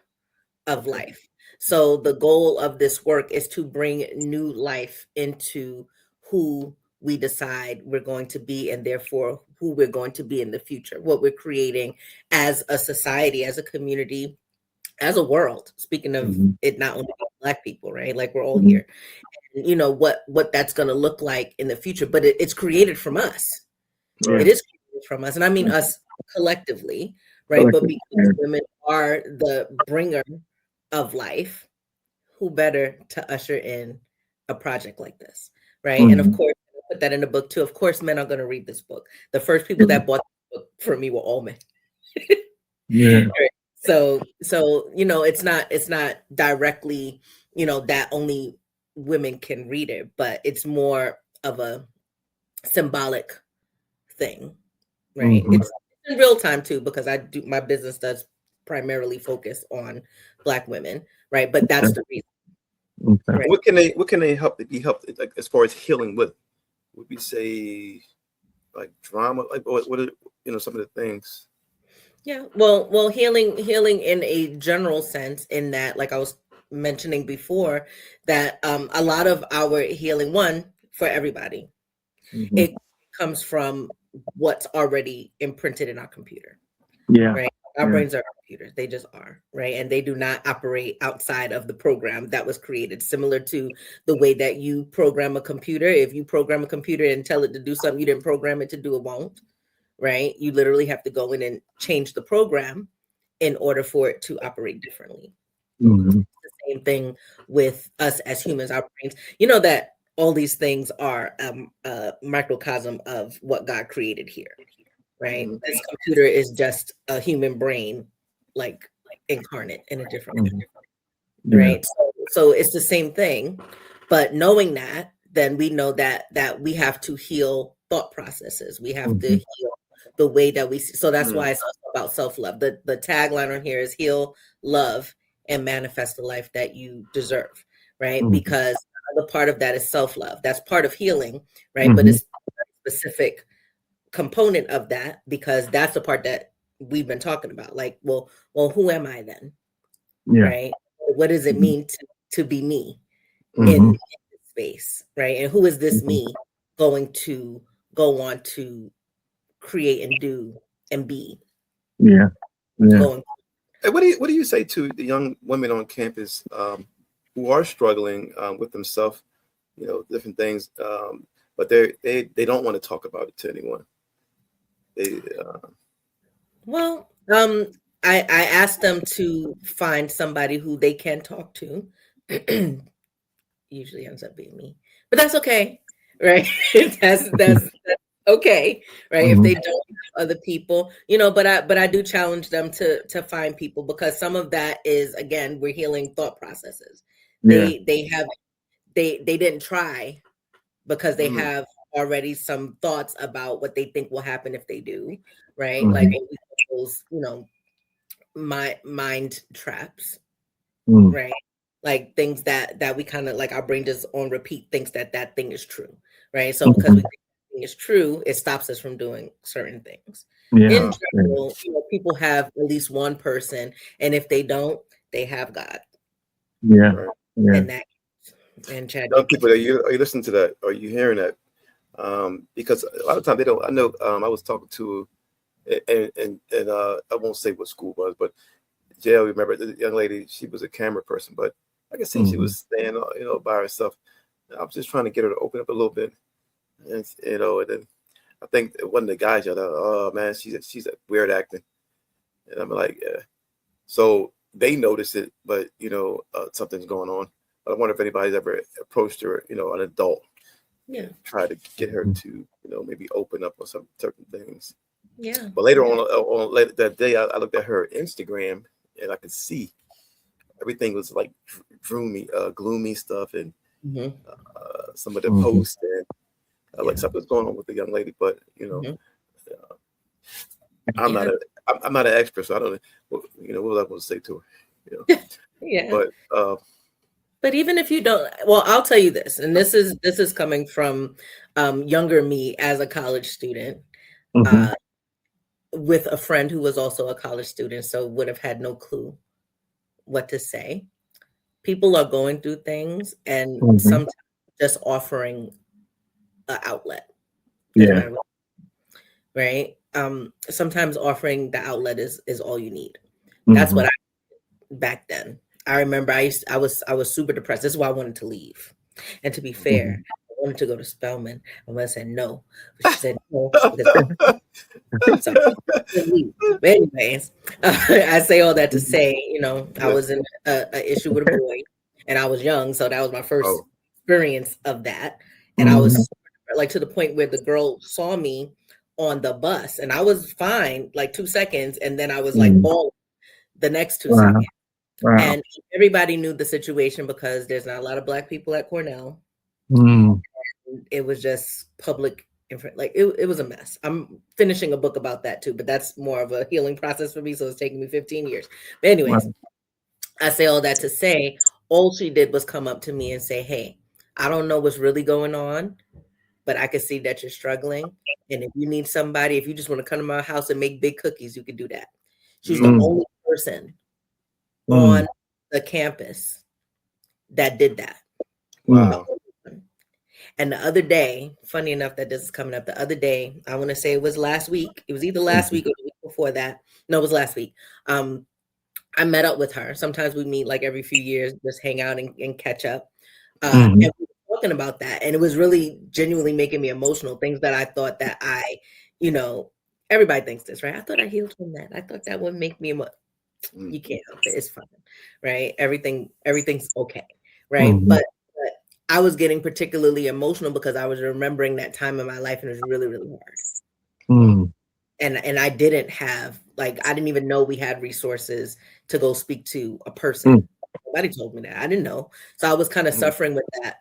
of life. So the goal of this work is to bring new life into who we decide we're going to be, and therefore who we're going to be in the future, what we're creating as a society, as a community, as a world. Speaking of it, not only Black people, right? Like we're all here. And what that's going to look like in the future, but it's created from us. Right. It is created from us, and I mean us collectively, right? But because women are the bringer of life, who better to usher in a project like this, right? And of course, I put that in the book too. Of course, men are going to read this book. The first people that bought the book for me were all men. Right? So it's not directly that only women can read it, but it's more of a symbolic thing, right? It's in real time too, because my business does primarily focus on Black women, right? But that's the reason. Right? What can they help to be helped, like as far as healing with? Would we say like drama? Like what are some of the things? Yeah, well, healing in a general sense, in that, like I was mentioning before, that a lot of our healing, one, for everybody, it comes from what's already imprinted in our computer. Right. Our brains are computers. They just are, right? And they do not operate outside of the program that was created, similar to the way that you program a computer. If you program a computer and tell it to do something you didn't program it to do, it won't, right? You literally have to go in and change the program in order for it to operate differently. The same thing with us as humans, our brains. You know that all these things are a microcosm of what God created here. Right. This computer is just a human brain, like incarnate in a different way. Right. So it's the same thing. But knowing that, then we know that we have to heal thought processes. We have to heal the way that we see. So that's why it's also about self-love. The tagline on here is heal, love, and manifest the life that you deserve. Right. Because the part of that is self-love. That's part of healing. Right. But it's a specific component of that, because that's the part that we've been talking about. Like, well, who am I then? Right? What does it mean to be me in this space? Right? And who is this me going to go on to create and do and be? And what do you say to the young women on campus who are struggling with themselves, different things, but they don't want to talk about it to anyone? Well, I asked them to find somebody who they can talk to. Usually ends up being me, but that's okay, right? that's okay, right? If they don't have other people, but I do challenge them to find people, because some of that is, again, we're healing thought processes. They didn't try because they have already some thoughts about what they think will happen if they do, right? Like those, my mind traps, right? Like things that we kind of, like, our brain just on repeat thinks that thing is true, right? So because we think that thing is true, it stops us from doing certain things. In general, people have at least one person, and if they don't, they have God. And that, and Chad, young people, are you listening to that? Are you hearing that? Because a lot of times they don't. I know. I was talking to, and I won't say what school it was, but JL, remember the young lady? She was a camera person, but I could see she was staying, by herself. I was just trying to get her to open up a little bit, And, you know, and then I think one of the guys yelled out, "Oh man, she's a weird acting," and I'm like, yeah. So they notice it, but you know, something's going on. But I wonder if anybody's ever approached her, you know, an adult, Yeah. try to get her to, you know, maybe open up on some certain things. Yeah. But later on later that day, I looked at her Instagram and I could see everything was like gloomy stuff, and some of the posts and like something's going on with the young lady. But you know, I'm not an expert, so I don't know. You know, what was I going to say to her? You know? Yeah. But even if you don't, well, I'll tell you this, and this is coming from younger me as a college student, with a friend who was also a college student, so would have had no clue what to say. People are going through things, and sometimes just offering an outlet, doesn't matter what, right? Sometimes offering the outlet is all you need. That's what I back then. I remember I was super depressed. This is why I wanted to leave. And to be fair, I wanted to go to Spelman. And I said no. But she said no. So, but anyways, I say all that to say, you know, I was in an issue with a boy, and I was young, so that was my first experience of that. And I was like to the point where the girl saw me on the bus, and I was fine like 2 seconds, and then I was like bawling the next 2 seconds. Wow. And everybody knew the situation because there's not a lot of Black people at Cornell. It was just public, like it was a mess. I'm finishing a book about that too, but that's more of a healing process for me, so it's taking me 15 years. But anyways, I say all that to say, all she did was come up to me and say, "Hey, I don't know what's really going on, but I can see that you're struggling. And if you need somebody, if you just want to come to my house and make big cookies, you can do that." She's the only person on the campus that did that. Wow. And the other day, funny enough that this is coming up, the other day, I want to say it was last week. It was either last week or the week before that. No, it was last week. I met up with her. Sometimes we meet like every few years, just hang out and catch up. And we were talking about that. And it was really genuinely making me emotional. Things that I thought that you know, everybody thinks this, right? I thought I healed from that. I thought that would make me you can't help it. It's fine, right? Everything's okay, right? But I was getting particularly emotional because I was remembering that time in my life, and it was really, really hard. And I didn't have, like, I didn't even know we had resources to go speak to a person. Nobody told me that. I didn't know. So I was kind of suffering with that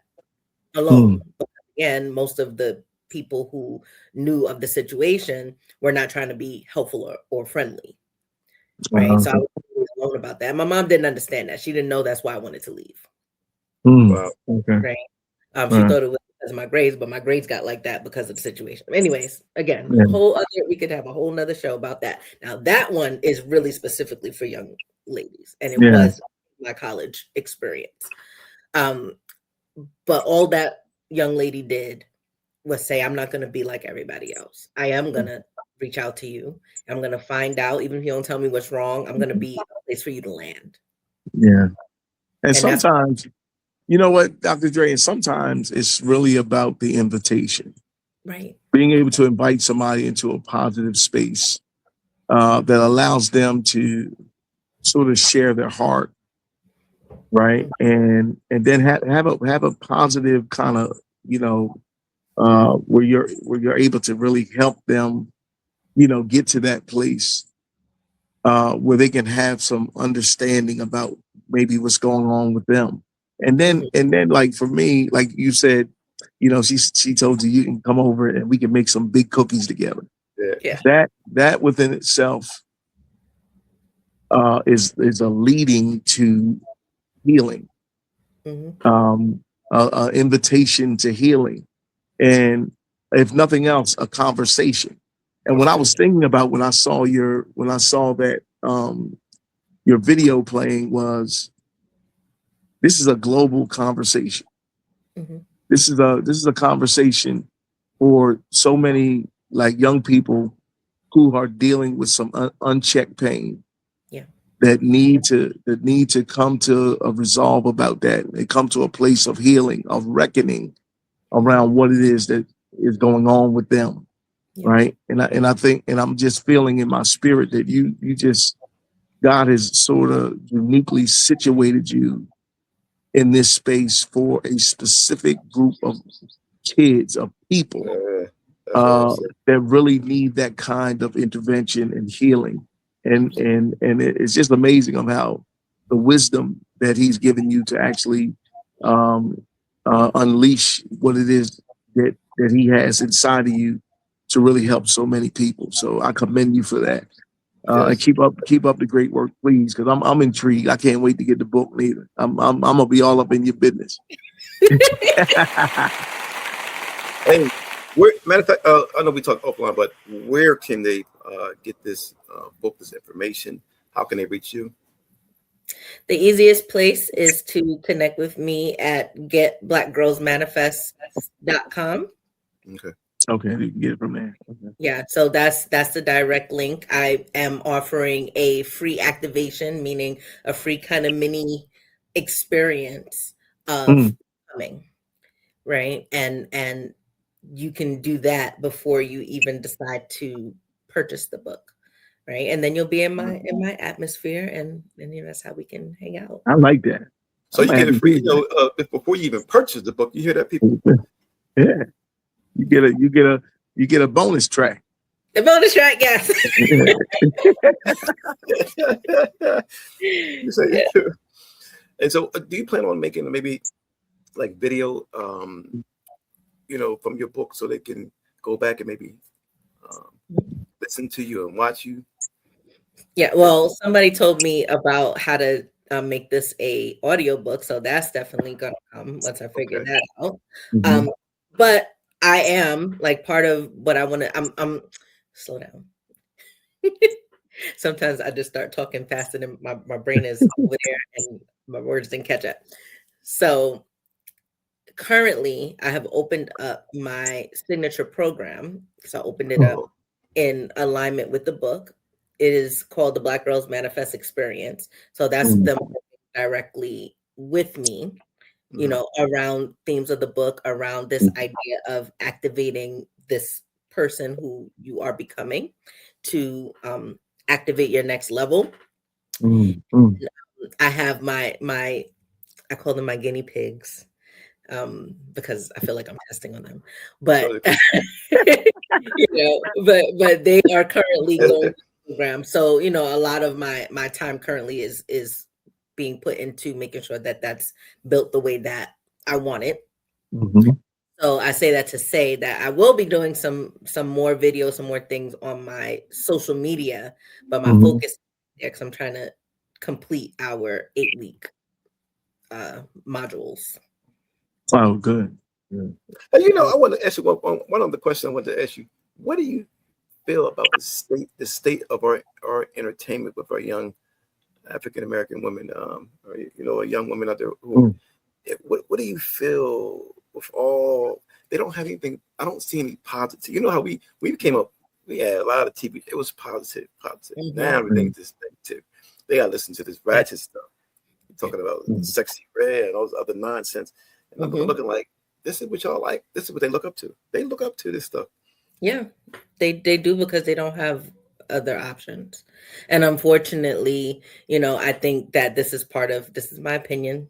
alone. But again, most of the people who knew of the situation were not trying to be helpful or friendly. Right. So I was really alone about that. My mom didn't understand that. She didn't know that's why I wanted to leave. Wow. Right. She thought it was because of my grades, but my grades got like that because of the situation. Anyways, again, we could have a whole nother show about that. Now that one is really specifically for young ladies, and it was my college experience. But all that young lady did was say, "I'm not going to be like everybody else. I am going to reach out to you. I'm going to find out, even if you don't tell me what's wrong, I'm going to be a place for you to land." Yeah. And sometimes, you know what, Dr. Dré, and sometimes it's really about the invitation. Right. Being able to invite somebody into a positive space that allows them to sort of share their heart, right? And then have a positive kind of, you know, where you're able to really help them, you know, get to that place where they can have some understanding about maybe what's going on with them. And then like for me, like you said, you know, she told you can come over and we can make some big cookies together. Yeah. That within itself is a leading to healing, invitation to healing, and if nothing else, a conversation. And what I was thinking about when I saw that your video playing was, this is a global conversation. This is a conversation for so many like young people who are dealing with some unchecked pain. That need to come to a resolve about that. They come to a place of healing, of reckoning around what it is that is going on with them. Yeah. Right. And I think, and I'm just feeling in my spirit that God has sort of uniquely situated you in this space for a specific group of kids, of people That's awesome. that really need that kind of intervention and healing. And it's just amazing of how the wisdom that he's given you to actually unleash what it is that he has inside of you to really help so many people. So I commend you for that. And keep up the great work, please, because I'm intrigued. I can't wait to get the book neither. I'm gonna be all up in your business. Hey, matter of fact, I know we talked offline, but where can they get this book, this information? How can they reach you? The easiest place is to connect with me at getblackgirlsmanifest.com. Okay. Okay, you can get it from there. Okay. Yeah, so that's the direct link. I am offering a free activation, meaning a free kind of mini experience of coming, right? And you can do that before you even decide to purchase the book, right? And then you'll be in my atmosphere, and that's how we can hang out. I like that. So you get it free, before you even purchase the book. You hear that, people? Yeah. You get a bonus track. The bonus track, yes. You say, and so, do you plan on making maybe like video, from your book, so they can go back and maybe listen to you and watch you? Yeah. Well, somebody told me about how to make this a audiobook, so that's definitely gonna come once I figure that out. But I am like part of what I want to. I'm slow down. Sometimes I just start talking faster than my brain is over there, and my words didn't catch up. So currently, I have opened up my signature program. So I opened it up in alignment with the book. It is called the Black Girls Manifest Experience. So that's them directly with me, around themes of the book, around this idea of activating this person who you are becoming to activate your next level. I have my I call them my guinea pigs, because I feel like I'm testing on them, but but they are currently going through the program. So a lot of my time currently is being put into making sure that that's built the way that I want it. So I say that to say that I will be doing some more videos, some more things on my social media, but my focus is there because I'm trying to complete our 8-week modules. Oh, good. And I want to ask you one of the questions I want to ask you. What do you feel about the state of our entertainment with our young African American women, or a young woman out there who, what do you feel with all, they don't have anything, I don't see any positive. You know how we came up, we had a lot of TV, it was positive. Now everything's just negative. They gotta listen to this ratchet stuff. You're talking about Sexy Red and all this other nonsense. And I'm looking like, this is what y'all like, this is what they look up to. They look up to this stuff. Yeah, they do, because they don't have other options. And unfortunately, I think that this is my opinion,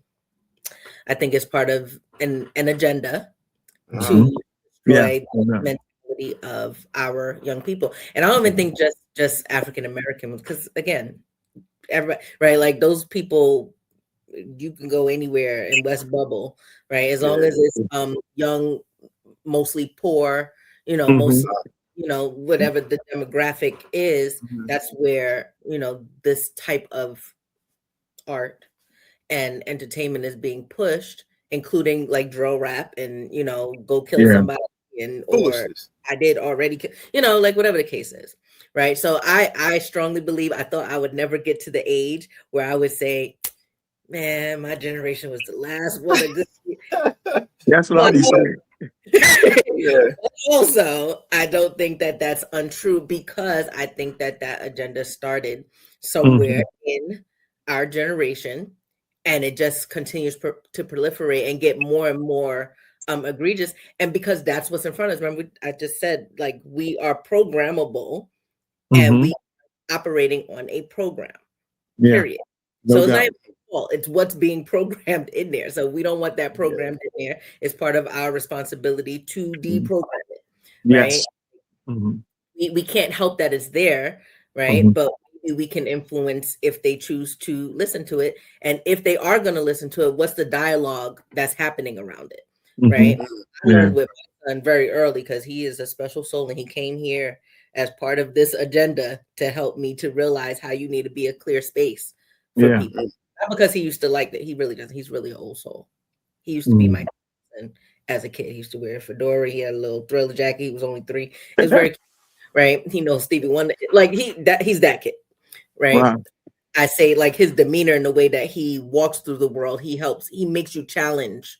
I think it's part of an agenda to destroy the mentality of our young people. And I don't even think just African American, because again, everybody, right? Like those people, you can go anywhere in West Bubble, right? As long as it's young, mostly poor, most, whatever the demographic is, that's where, this type of art and entertainment is being pushed, including like drill rap and, go kill somebody or I did already, like whatever the case is. Right. So I strongly believe, I thought I would never get to the age where I would say, man, my generation was the last one. That's what I'll be saying. Also, I don't think that that's untrue, because I think that agenda started somewhere in our generation, and it just continues to proliferate and get more and more egregious. And because that's what's in front of us. Remember, I just said, like, we are programmable and we operating on a program, period. No so it's doubt. not even fault, it's what's being programmed in there. So we don't want that programmed in there. It's part of our responsibility to deprogram it, right? We can't help that it's there, right? But we can influence if they choose to listen to it. And if they are going to listen to it, what's the dialogue that's happening around it, right? I learned with my son very early because he is a special soul and he came here as part of this agenda to help me to realize how you need to be a clear space for people. Not because he used to like that. He really doesn't. He's really an old soul. He used to be my cousin as a kid. He used to wear a fedora. He had a little Thriller jacket. He was only 3. It was very cute, right? He knows Stevie Wonder. Like he's that kid, right? Wow. I say like his demeanor and the way that he walks through the world, he makes you challenge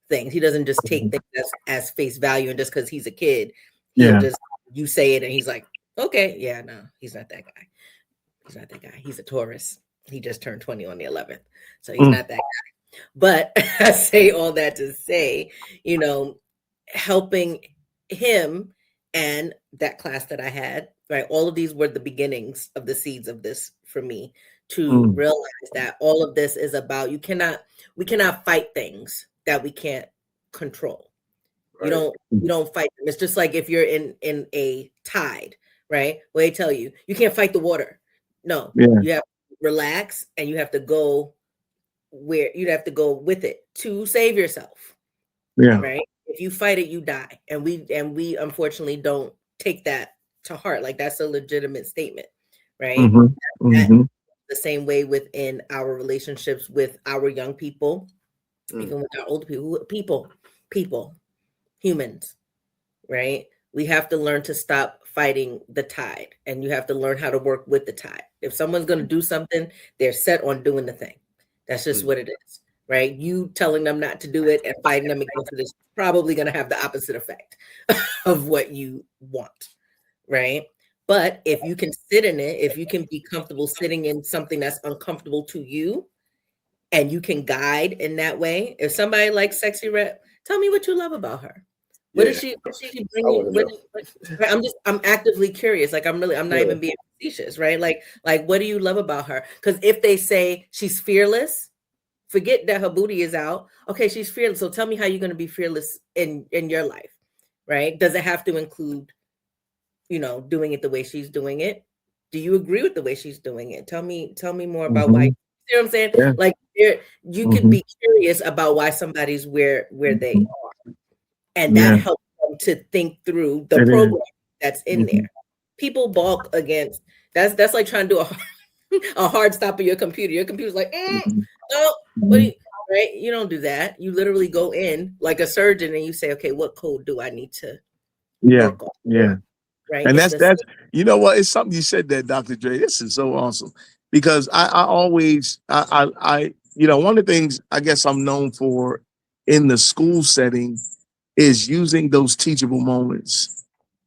things. He doesn't just take things as face value and just because he's a kid, he'll just you say it and he's like, okay, yeah, no, he's not that guy. He's not that guy. He's a Taurus. He just turned 20 on the 11th. So he's not that guy. But I say all that to say, you know, helping him and that class that I had, right? All of these were the beginnings of the seeds of this for me to realize that all of this is about, we cannot fight things that we can't control. Right. You don't fight them. It's just like if you're in a tide, right? Where they tell you can't fight the water. No, you have to relax and you have to go where you'd have to go with it to save yourself. Yeah. Right. If you fight it, you die. And we unfortunately don't take that to heart. Like that's a legitimate statement, right? The same way within our relationships with our young people, even with our older people. Humans, right? We have to learn to stop fighting the tide and you have to learn how to work with the tide. If someone's going to do something, they're set on doing the thing. That's just what it is, right? You telling them not to do it and fighting them against it is probably going to have the opposite effect of what you want, right? But if you can sit in it, if you can be comfortable sitting in something that's uncomfortable to you and you can guide in that way. If somebody likes Sexy Red, tell me what you love about her. What is she bringing? I'm actively curious. Like I'm not even being facetious, right? Like what do you love about her? Because if they say she's fearless, forget that her booty is out. Okay, she's fearless. So tell me how you're going to be fearless in your life, right? Does it have to include, doing it the way she's doing it? Do you agree with the way she's doing it? Tell me more about why. You know what I'm saying? Yeah. Like you could be curious about why somebody's where they are. And that helps them to think through the program that's in there. People balk against that's like trying to do a hard stop of your computer. Your computer's like, no, right? You don't do that. You literally go in like a surgeon and you say, okay, what code do I need to work on? Yeah. Right. And that's you know what? It's something you said that, Dr. Dre. This is so awesome. Because I always one of the things I guess I'm known for in the school setting is using those teachable moments.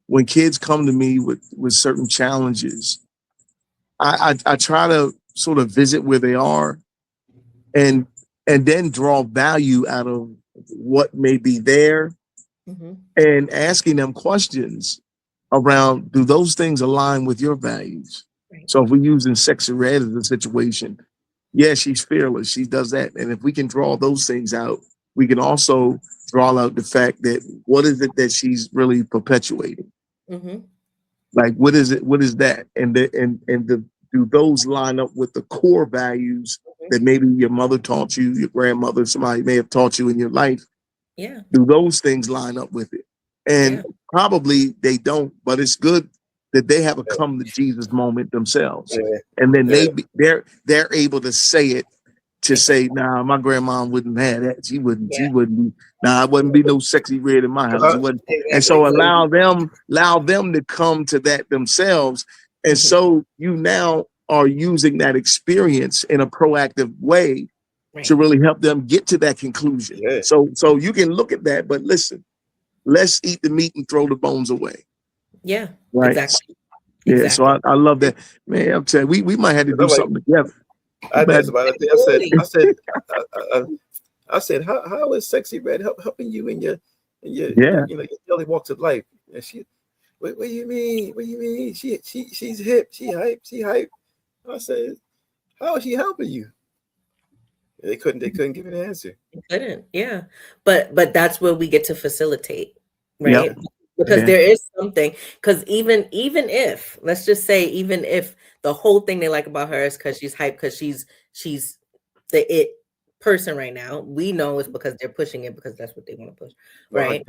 When kids come to me with certain challenges, I try to sort of visit where they are and then draw value out of what may be there and asking them questions around, do those things align with your values? Right. So if we're using Sexy Red as a situation, she's fearless. She does that. And if we can draw those things out, we can also draw out the fact that what is it that she's really perpetuating? Like, what is it? What is that? And do those line up with the core values that maybe your mother taught you, your grandmother, somebody may have taught you in your life? Yeah. Do those things line up with it? And probably they don't, but it's good that they have a come to Jesus moment themselves. And then they're able to say it, to say, nah, my grandma wouldn't have that. She wouldn't be, I wouldn't be no Sexy Red in my house. And so allow them to come to that themselves. And so you now are using that experience in a proactive way to really help them get to that conclusion. So you can look at that, but listen, let's eat the meat and throw the bones away. Yeah, right. Exactly. Yeah, so I love that. Man, I'm telling you, we might have to do something together. I I said, how is Sexy Red helping you in your you Yeah. know, your daily walks of life? And she, what do you mean? What do you mean? She's hip. She hype. I said, how is she helping you? They couldn't give an answer. Couldn't, yeah. But that's where we get to facilitate, right? Yep. Because Yeah. there is something, because even if, let's just say, even if the whole thing they like about her is because she's hyped, because she's the it person right now, we know it's because they're pushing it because that's what they want to push, right?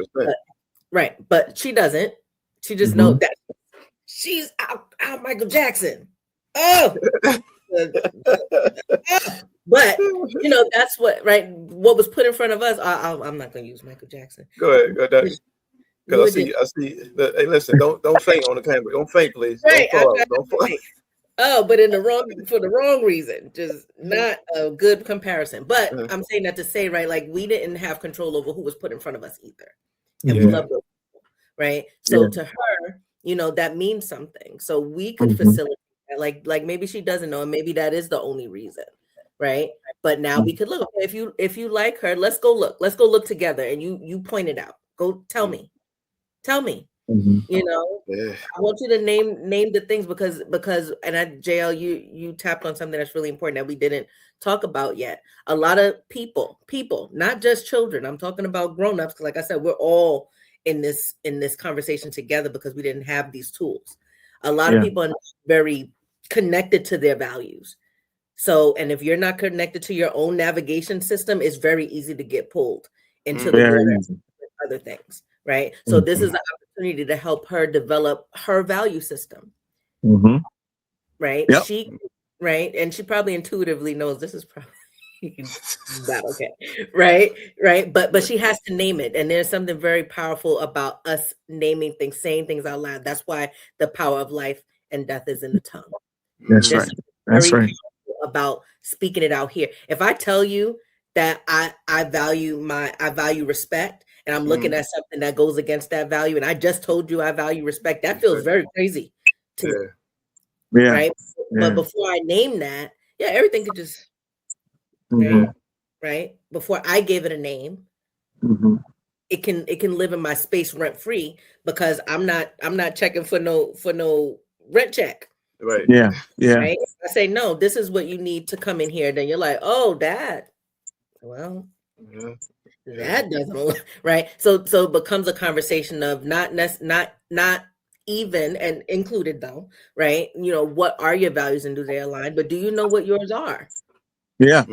100%. But she doesn't. She just knows that she's out Michael Jackson. Oh. But you know, that's what, right? What was put in front of us. I'm not going to use Michael Jackson. Go ahead. Because I see. Hey, listen, don't faint on the camera. Don't faint, please. Right, Don't fall. Oh, but for the wrong reason, just not a good comparison. But I'm saying that to say, right, like we didn't have control over who was put in front of us either, and we love those people, right? So to her, you know, that means something. So we could facilitate that. Like maybe she doesn't know, and maybe that is the only reason, right? But now we could look. Okay, if you like her, let's go look together, and you point it out. Go tell me. You know, I want you to name the things because and JL, you tapped on something that's really important that we didn't talk about yet. A lot of people, not just children. I'm talking about grown-ups, because like I said, we're all in this conversation together because we didn't have these tools. A lot of people are very connected to their values. So, and if you're not connected to your own navigation system, it's very easy to get pulled into the other things. Right. So this is an opportunity to help her develop her value system. Right. Yep. And she probably intuitively knows this is probably not okay. Right. But she has to name it. And there's something very powerful about us naming things, saying things out loud. That's why the power of life and death is in the tongue. That's right. That's right. About speaking it out here. If I tell you that I value respect, and I'm looking at something that goes against that value, and I just told you I value respect, that feels very crazy to me. Right? But before I name that, everything could just right? Before I gave it a name, it can live in my space rent free, because I'm not checking for no rent check. Right. Yeah. Right? I say, no, this is what you need to come in here. Then you're like, oh, Dad. Well, that doesn't, right? So it becomes a conversation of not even, and included though, right? You know, what are your values and do they align? But do you know what yours are? Yeah.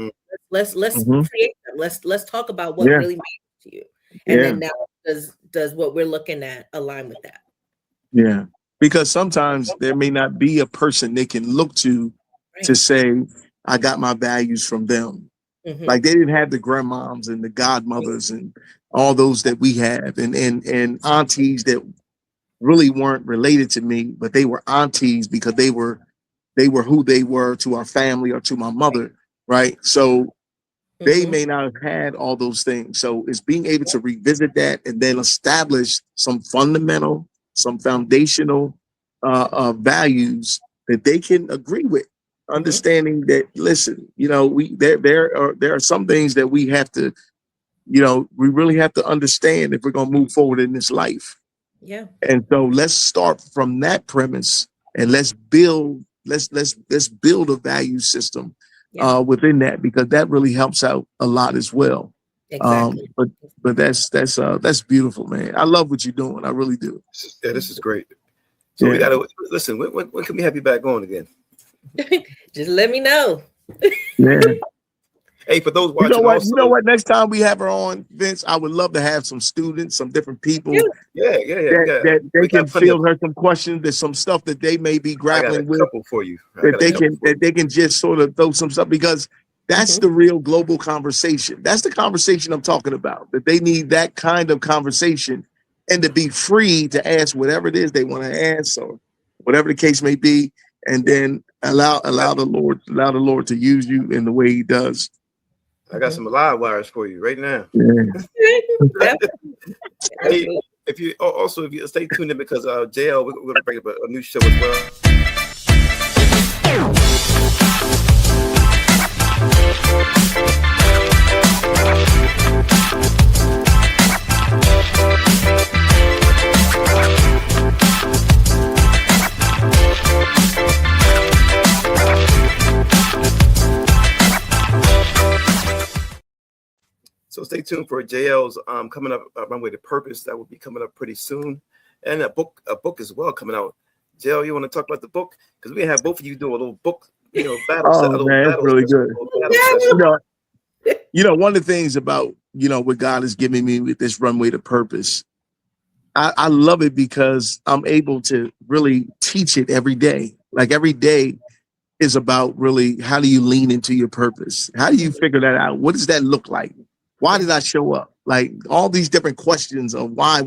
Let's create them. Let's talk about what really matters to you. And then now does what we're looking at align with that? Yeah. Because sometimes there may not be a person they can look to say, I got my values from them. Like they didn't have the grandmoms and the godmothers and all those that we have, and aunties that really weren't related to me, but they were aunties because they were who they were to our family or to my mother, right? So they may not have had all those things. So it's being able to revisit that and then establish some fundamental, some foundational values that they can agree with. Understanding that, listen, you know, there are some things that we have to, you know, we really have to understand if we're going to move forward in this life. Yeah. And so let's start from that premise and let's build a value system within that, because that really helps out a lot as well. Exactly. But that's beautiful, man. I love what you're doing. I really do. Yeah, this is great. So we gotta listen. When can we have you back on again? Just let me know. Yeah. Hey, for those watching, you know what? Next time we have her on, Vince, I would love to have some students, some different people. That they can field her some questions. There's some stuff that they may be grappling with. For you. That they can just sort of throw some stuff, because that's the real global conversation. That's the conversation I'm talking about. That they need that kind of conversation, and to be free to ask whatever it is they want to ask, or whatever the case may be, and then allow the Lord to use you in the way He does. I got some live wires for you right now. Yeah. Hey, if you stay tuned in, because JL, we're going to bring up a new show as well. tuned for JL's coming up Runway to Purpose. That will be coming up pretty soon, and a book as well coming out. JL, you want to talk about the book? Because we have both of you do a little book, battle. Oh man, it's really good. One of the things about what God is giving me with this Runway to Purpose, I love it because I'm able to really teach it every day. Like every day is about really how do you lean into your purpose? How do you figure that out? What does that look like? Why did I show up? Like all these different questions of why,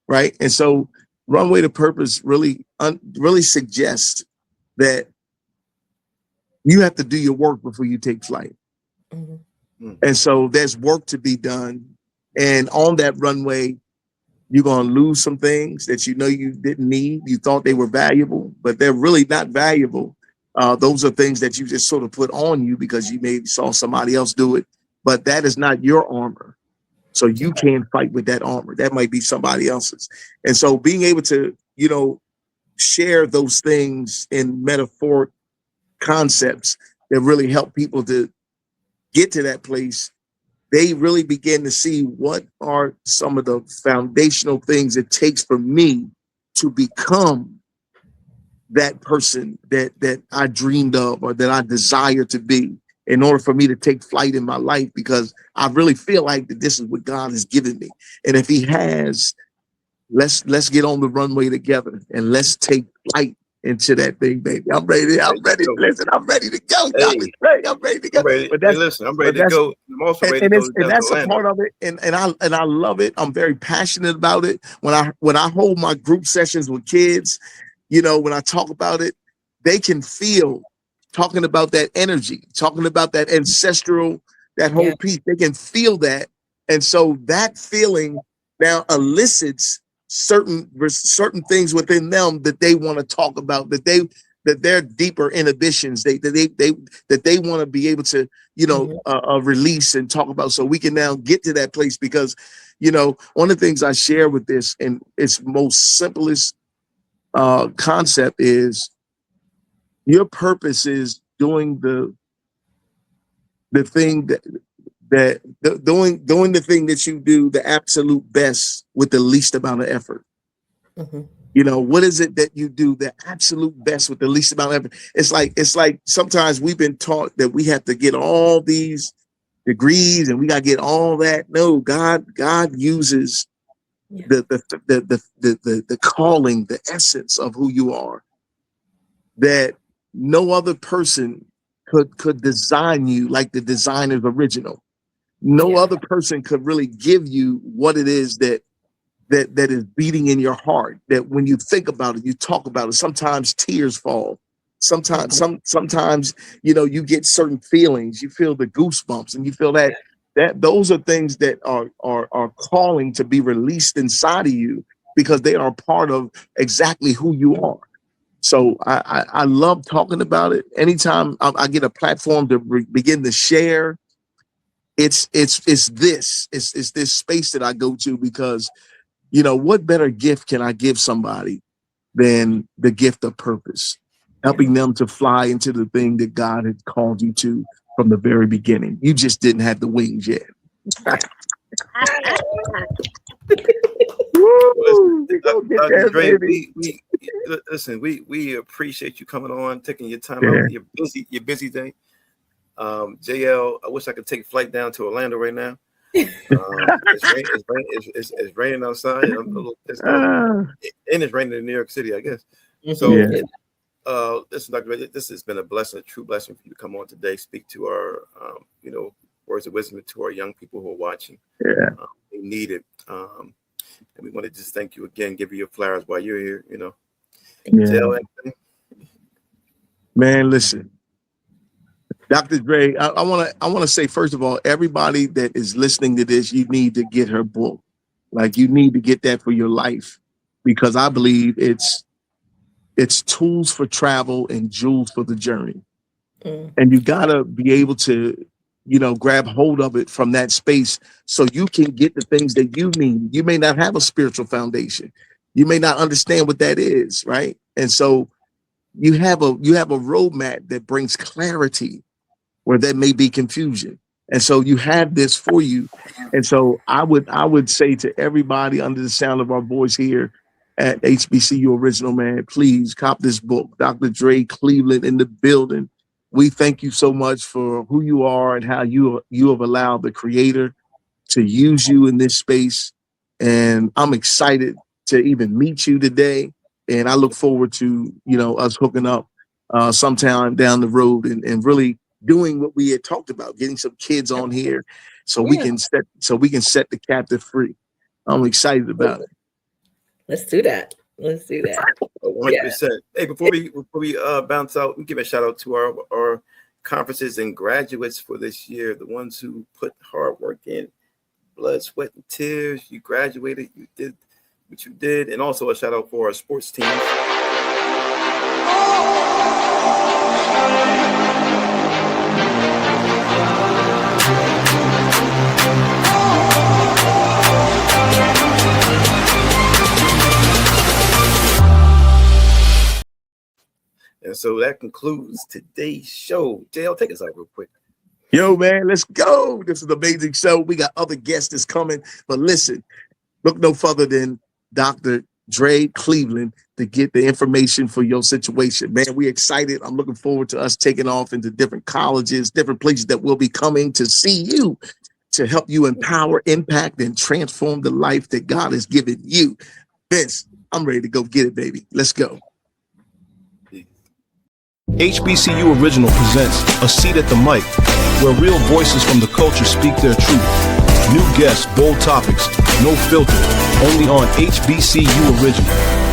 right? And so Runway to Purpose really suggests that you have to do your work before you take flight. Mm-hmm. And so there's work to be done. And on that runway, you're going to lose some things that you didn't need. You thought they were valuable, but they're really not valuable. Those are things that you just sort of put on you because you maybe saw somebody else do it, but that is not your armor. So you can't fight with that armor. That might be somebody else's. And so being able to, share those things in metaphoric concepts that really help people to get to that place, they really begin to see what are some of the foundational things it takes for me to become that person that I dreamed of or that I desire to be in order for me to take flight in my life, because I really feel like that this is what God has given me. And if he has, let's get on the runway together and let's take flight into that thing, baby. I'm ready. Listen, I'm ready to go. Hey, I'm ready to go. I'm ready to go. I'm also ready to go. And that's a part of it. And I love it. I'm very passionate about it. When I hold my group sessions with kids, when I talk about it, they can feel talking about that energy, talking about that ancestral, that whole piece. They can feel that. And so that feeling now elicits certain things within them that they want to talk about, that their deeper inhibitions, that they want to be able to, release and talk about, so we can now get to that place. Because, one of the things I share with this, and its most simplest concept, is your purpose is doing the thing doing the thing that you do the absolute best with the least amount of effort. Mm-hmm. What is it that you do the absolute best with the least amount of effort? It's like sometimes we've been taught that we have to get all these degrees and we got to get all that. No, God uses the calling, the essence of who you are, that no other person could design you like the designer's original. No other person could really give you what it is that is beating in your heart, that when you think about it, you talk about it, sometimes tears fall. Sometimes you get certain feelings, you feel the goosebumps, and you feel that those are things that are calling to be released inside of you, because they are part of exactly who you are. So I love talking about it. Anytime I get a platform to begin to share, it's this space that I go to, because what better gift can I give somebody than the gift of purpose, helping them to fly into the thing that God had called you to from the very beginning. You just didn't have the wings yet. Dré, we appreciate you coming on, taking your time out, your busy day. JL, I wish I could take flight down to Orlando right now. It's raining outside. I'm a little pissed off. And it's raining in New York City, I guess. So, listen, Dr. Ray, this has been a blessing, a true blessing for you to come on today, speak to our, words of wisdom to our young people who are watching. They need it. And we want to just thank you again, give you your flowers while you're here. Man, listen. Dr. Dré, I want to say, first of all, everybody that is listening to this, you need to get her book. Like, you need to get that for your life, because I believe it's tools for travel and jewels for the journey. And you gotta be able to, grab hold of it from that space so you can get the things that you need. You may not have a spiritual foundation. You may not understand what that is, right? And so you have a roadmap that brings clarity where there may be confusion. And so you have this for you. And so I would say to everybody under the sound of our voice here at HBCU Original, man, please cop this book. Dr. Dré Cleveland in the building. We thank you so much for who you are and how you have allowed the Creator to use you in this space. And I'm excited to even meet you today. And I look forward to, us hooking up sometime down the road and really doing what we had talked about, getting some kids on here so we can set the captive free. I'm excited about it. Let's do that. 100%. Hey, before we bounce out, we give a shout out to our conferences and graduates for this year, the ones who put hard work in, blood, sweat, and tears. You graduated, you did what you did, and also a shout out for our sports teams. And so that concludes today's show. JL, take us out real quick. Yo, man, let's go. This is an amazing show. We got other guests that's coming. But listen, look no further than Dr. Dré Cleveland to get the information for your situation. Man, we're excited. I'm looking forward to us taking off into different colleges, different places that will be coming to see you, to help you empower, impact, and transform the life that God has given you. Vince, I'm ready to go get it, baby. Let's go. HBCU Original presents A Seat at the Mic, where real voices from the culture speak their truth. New guests, bold topics, no filter, only on HBCU Original.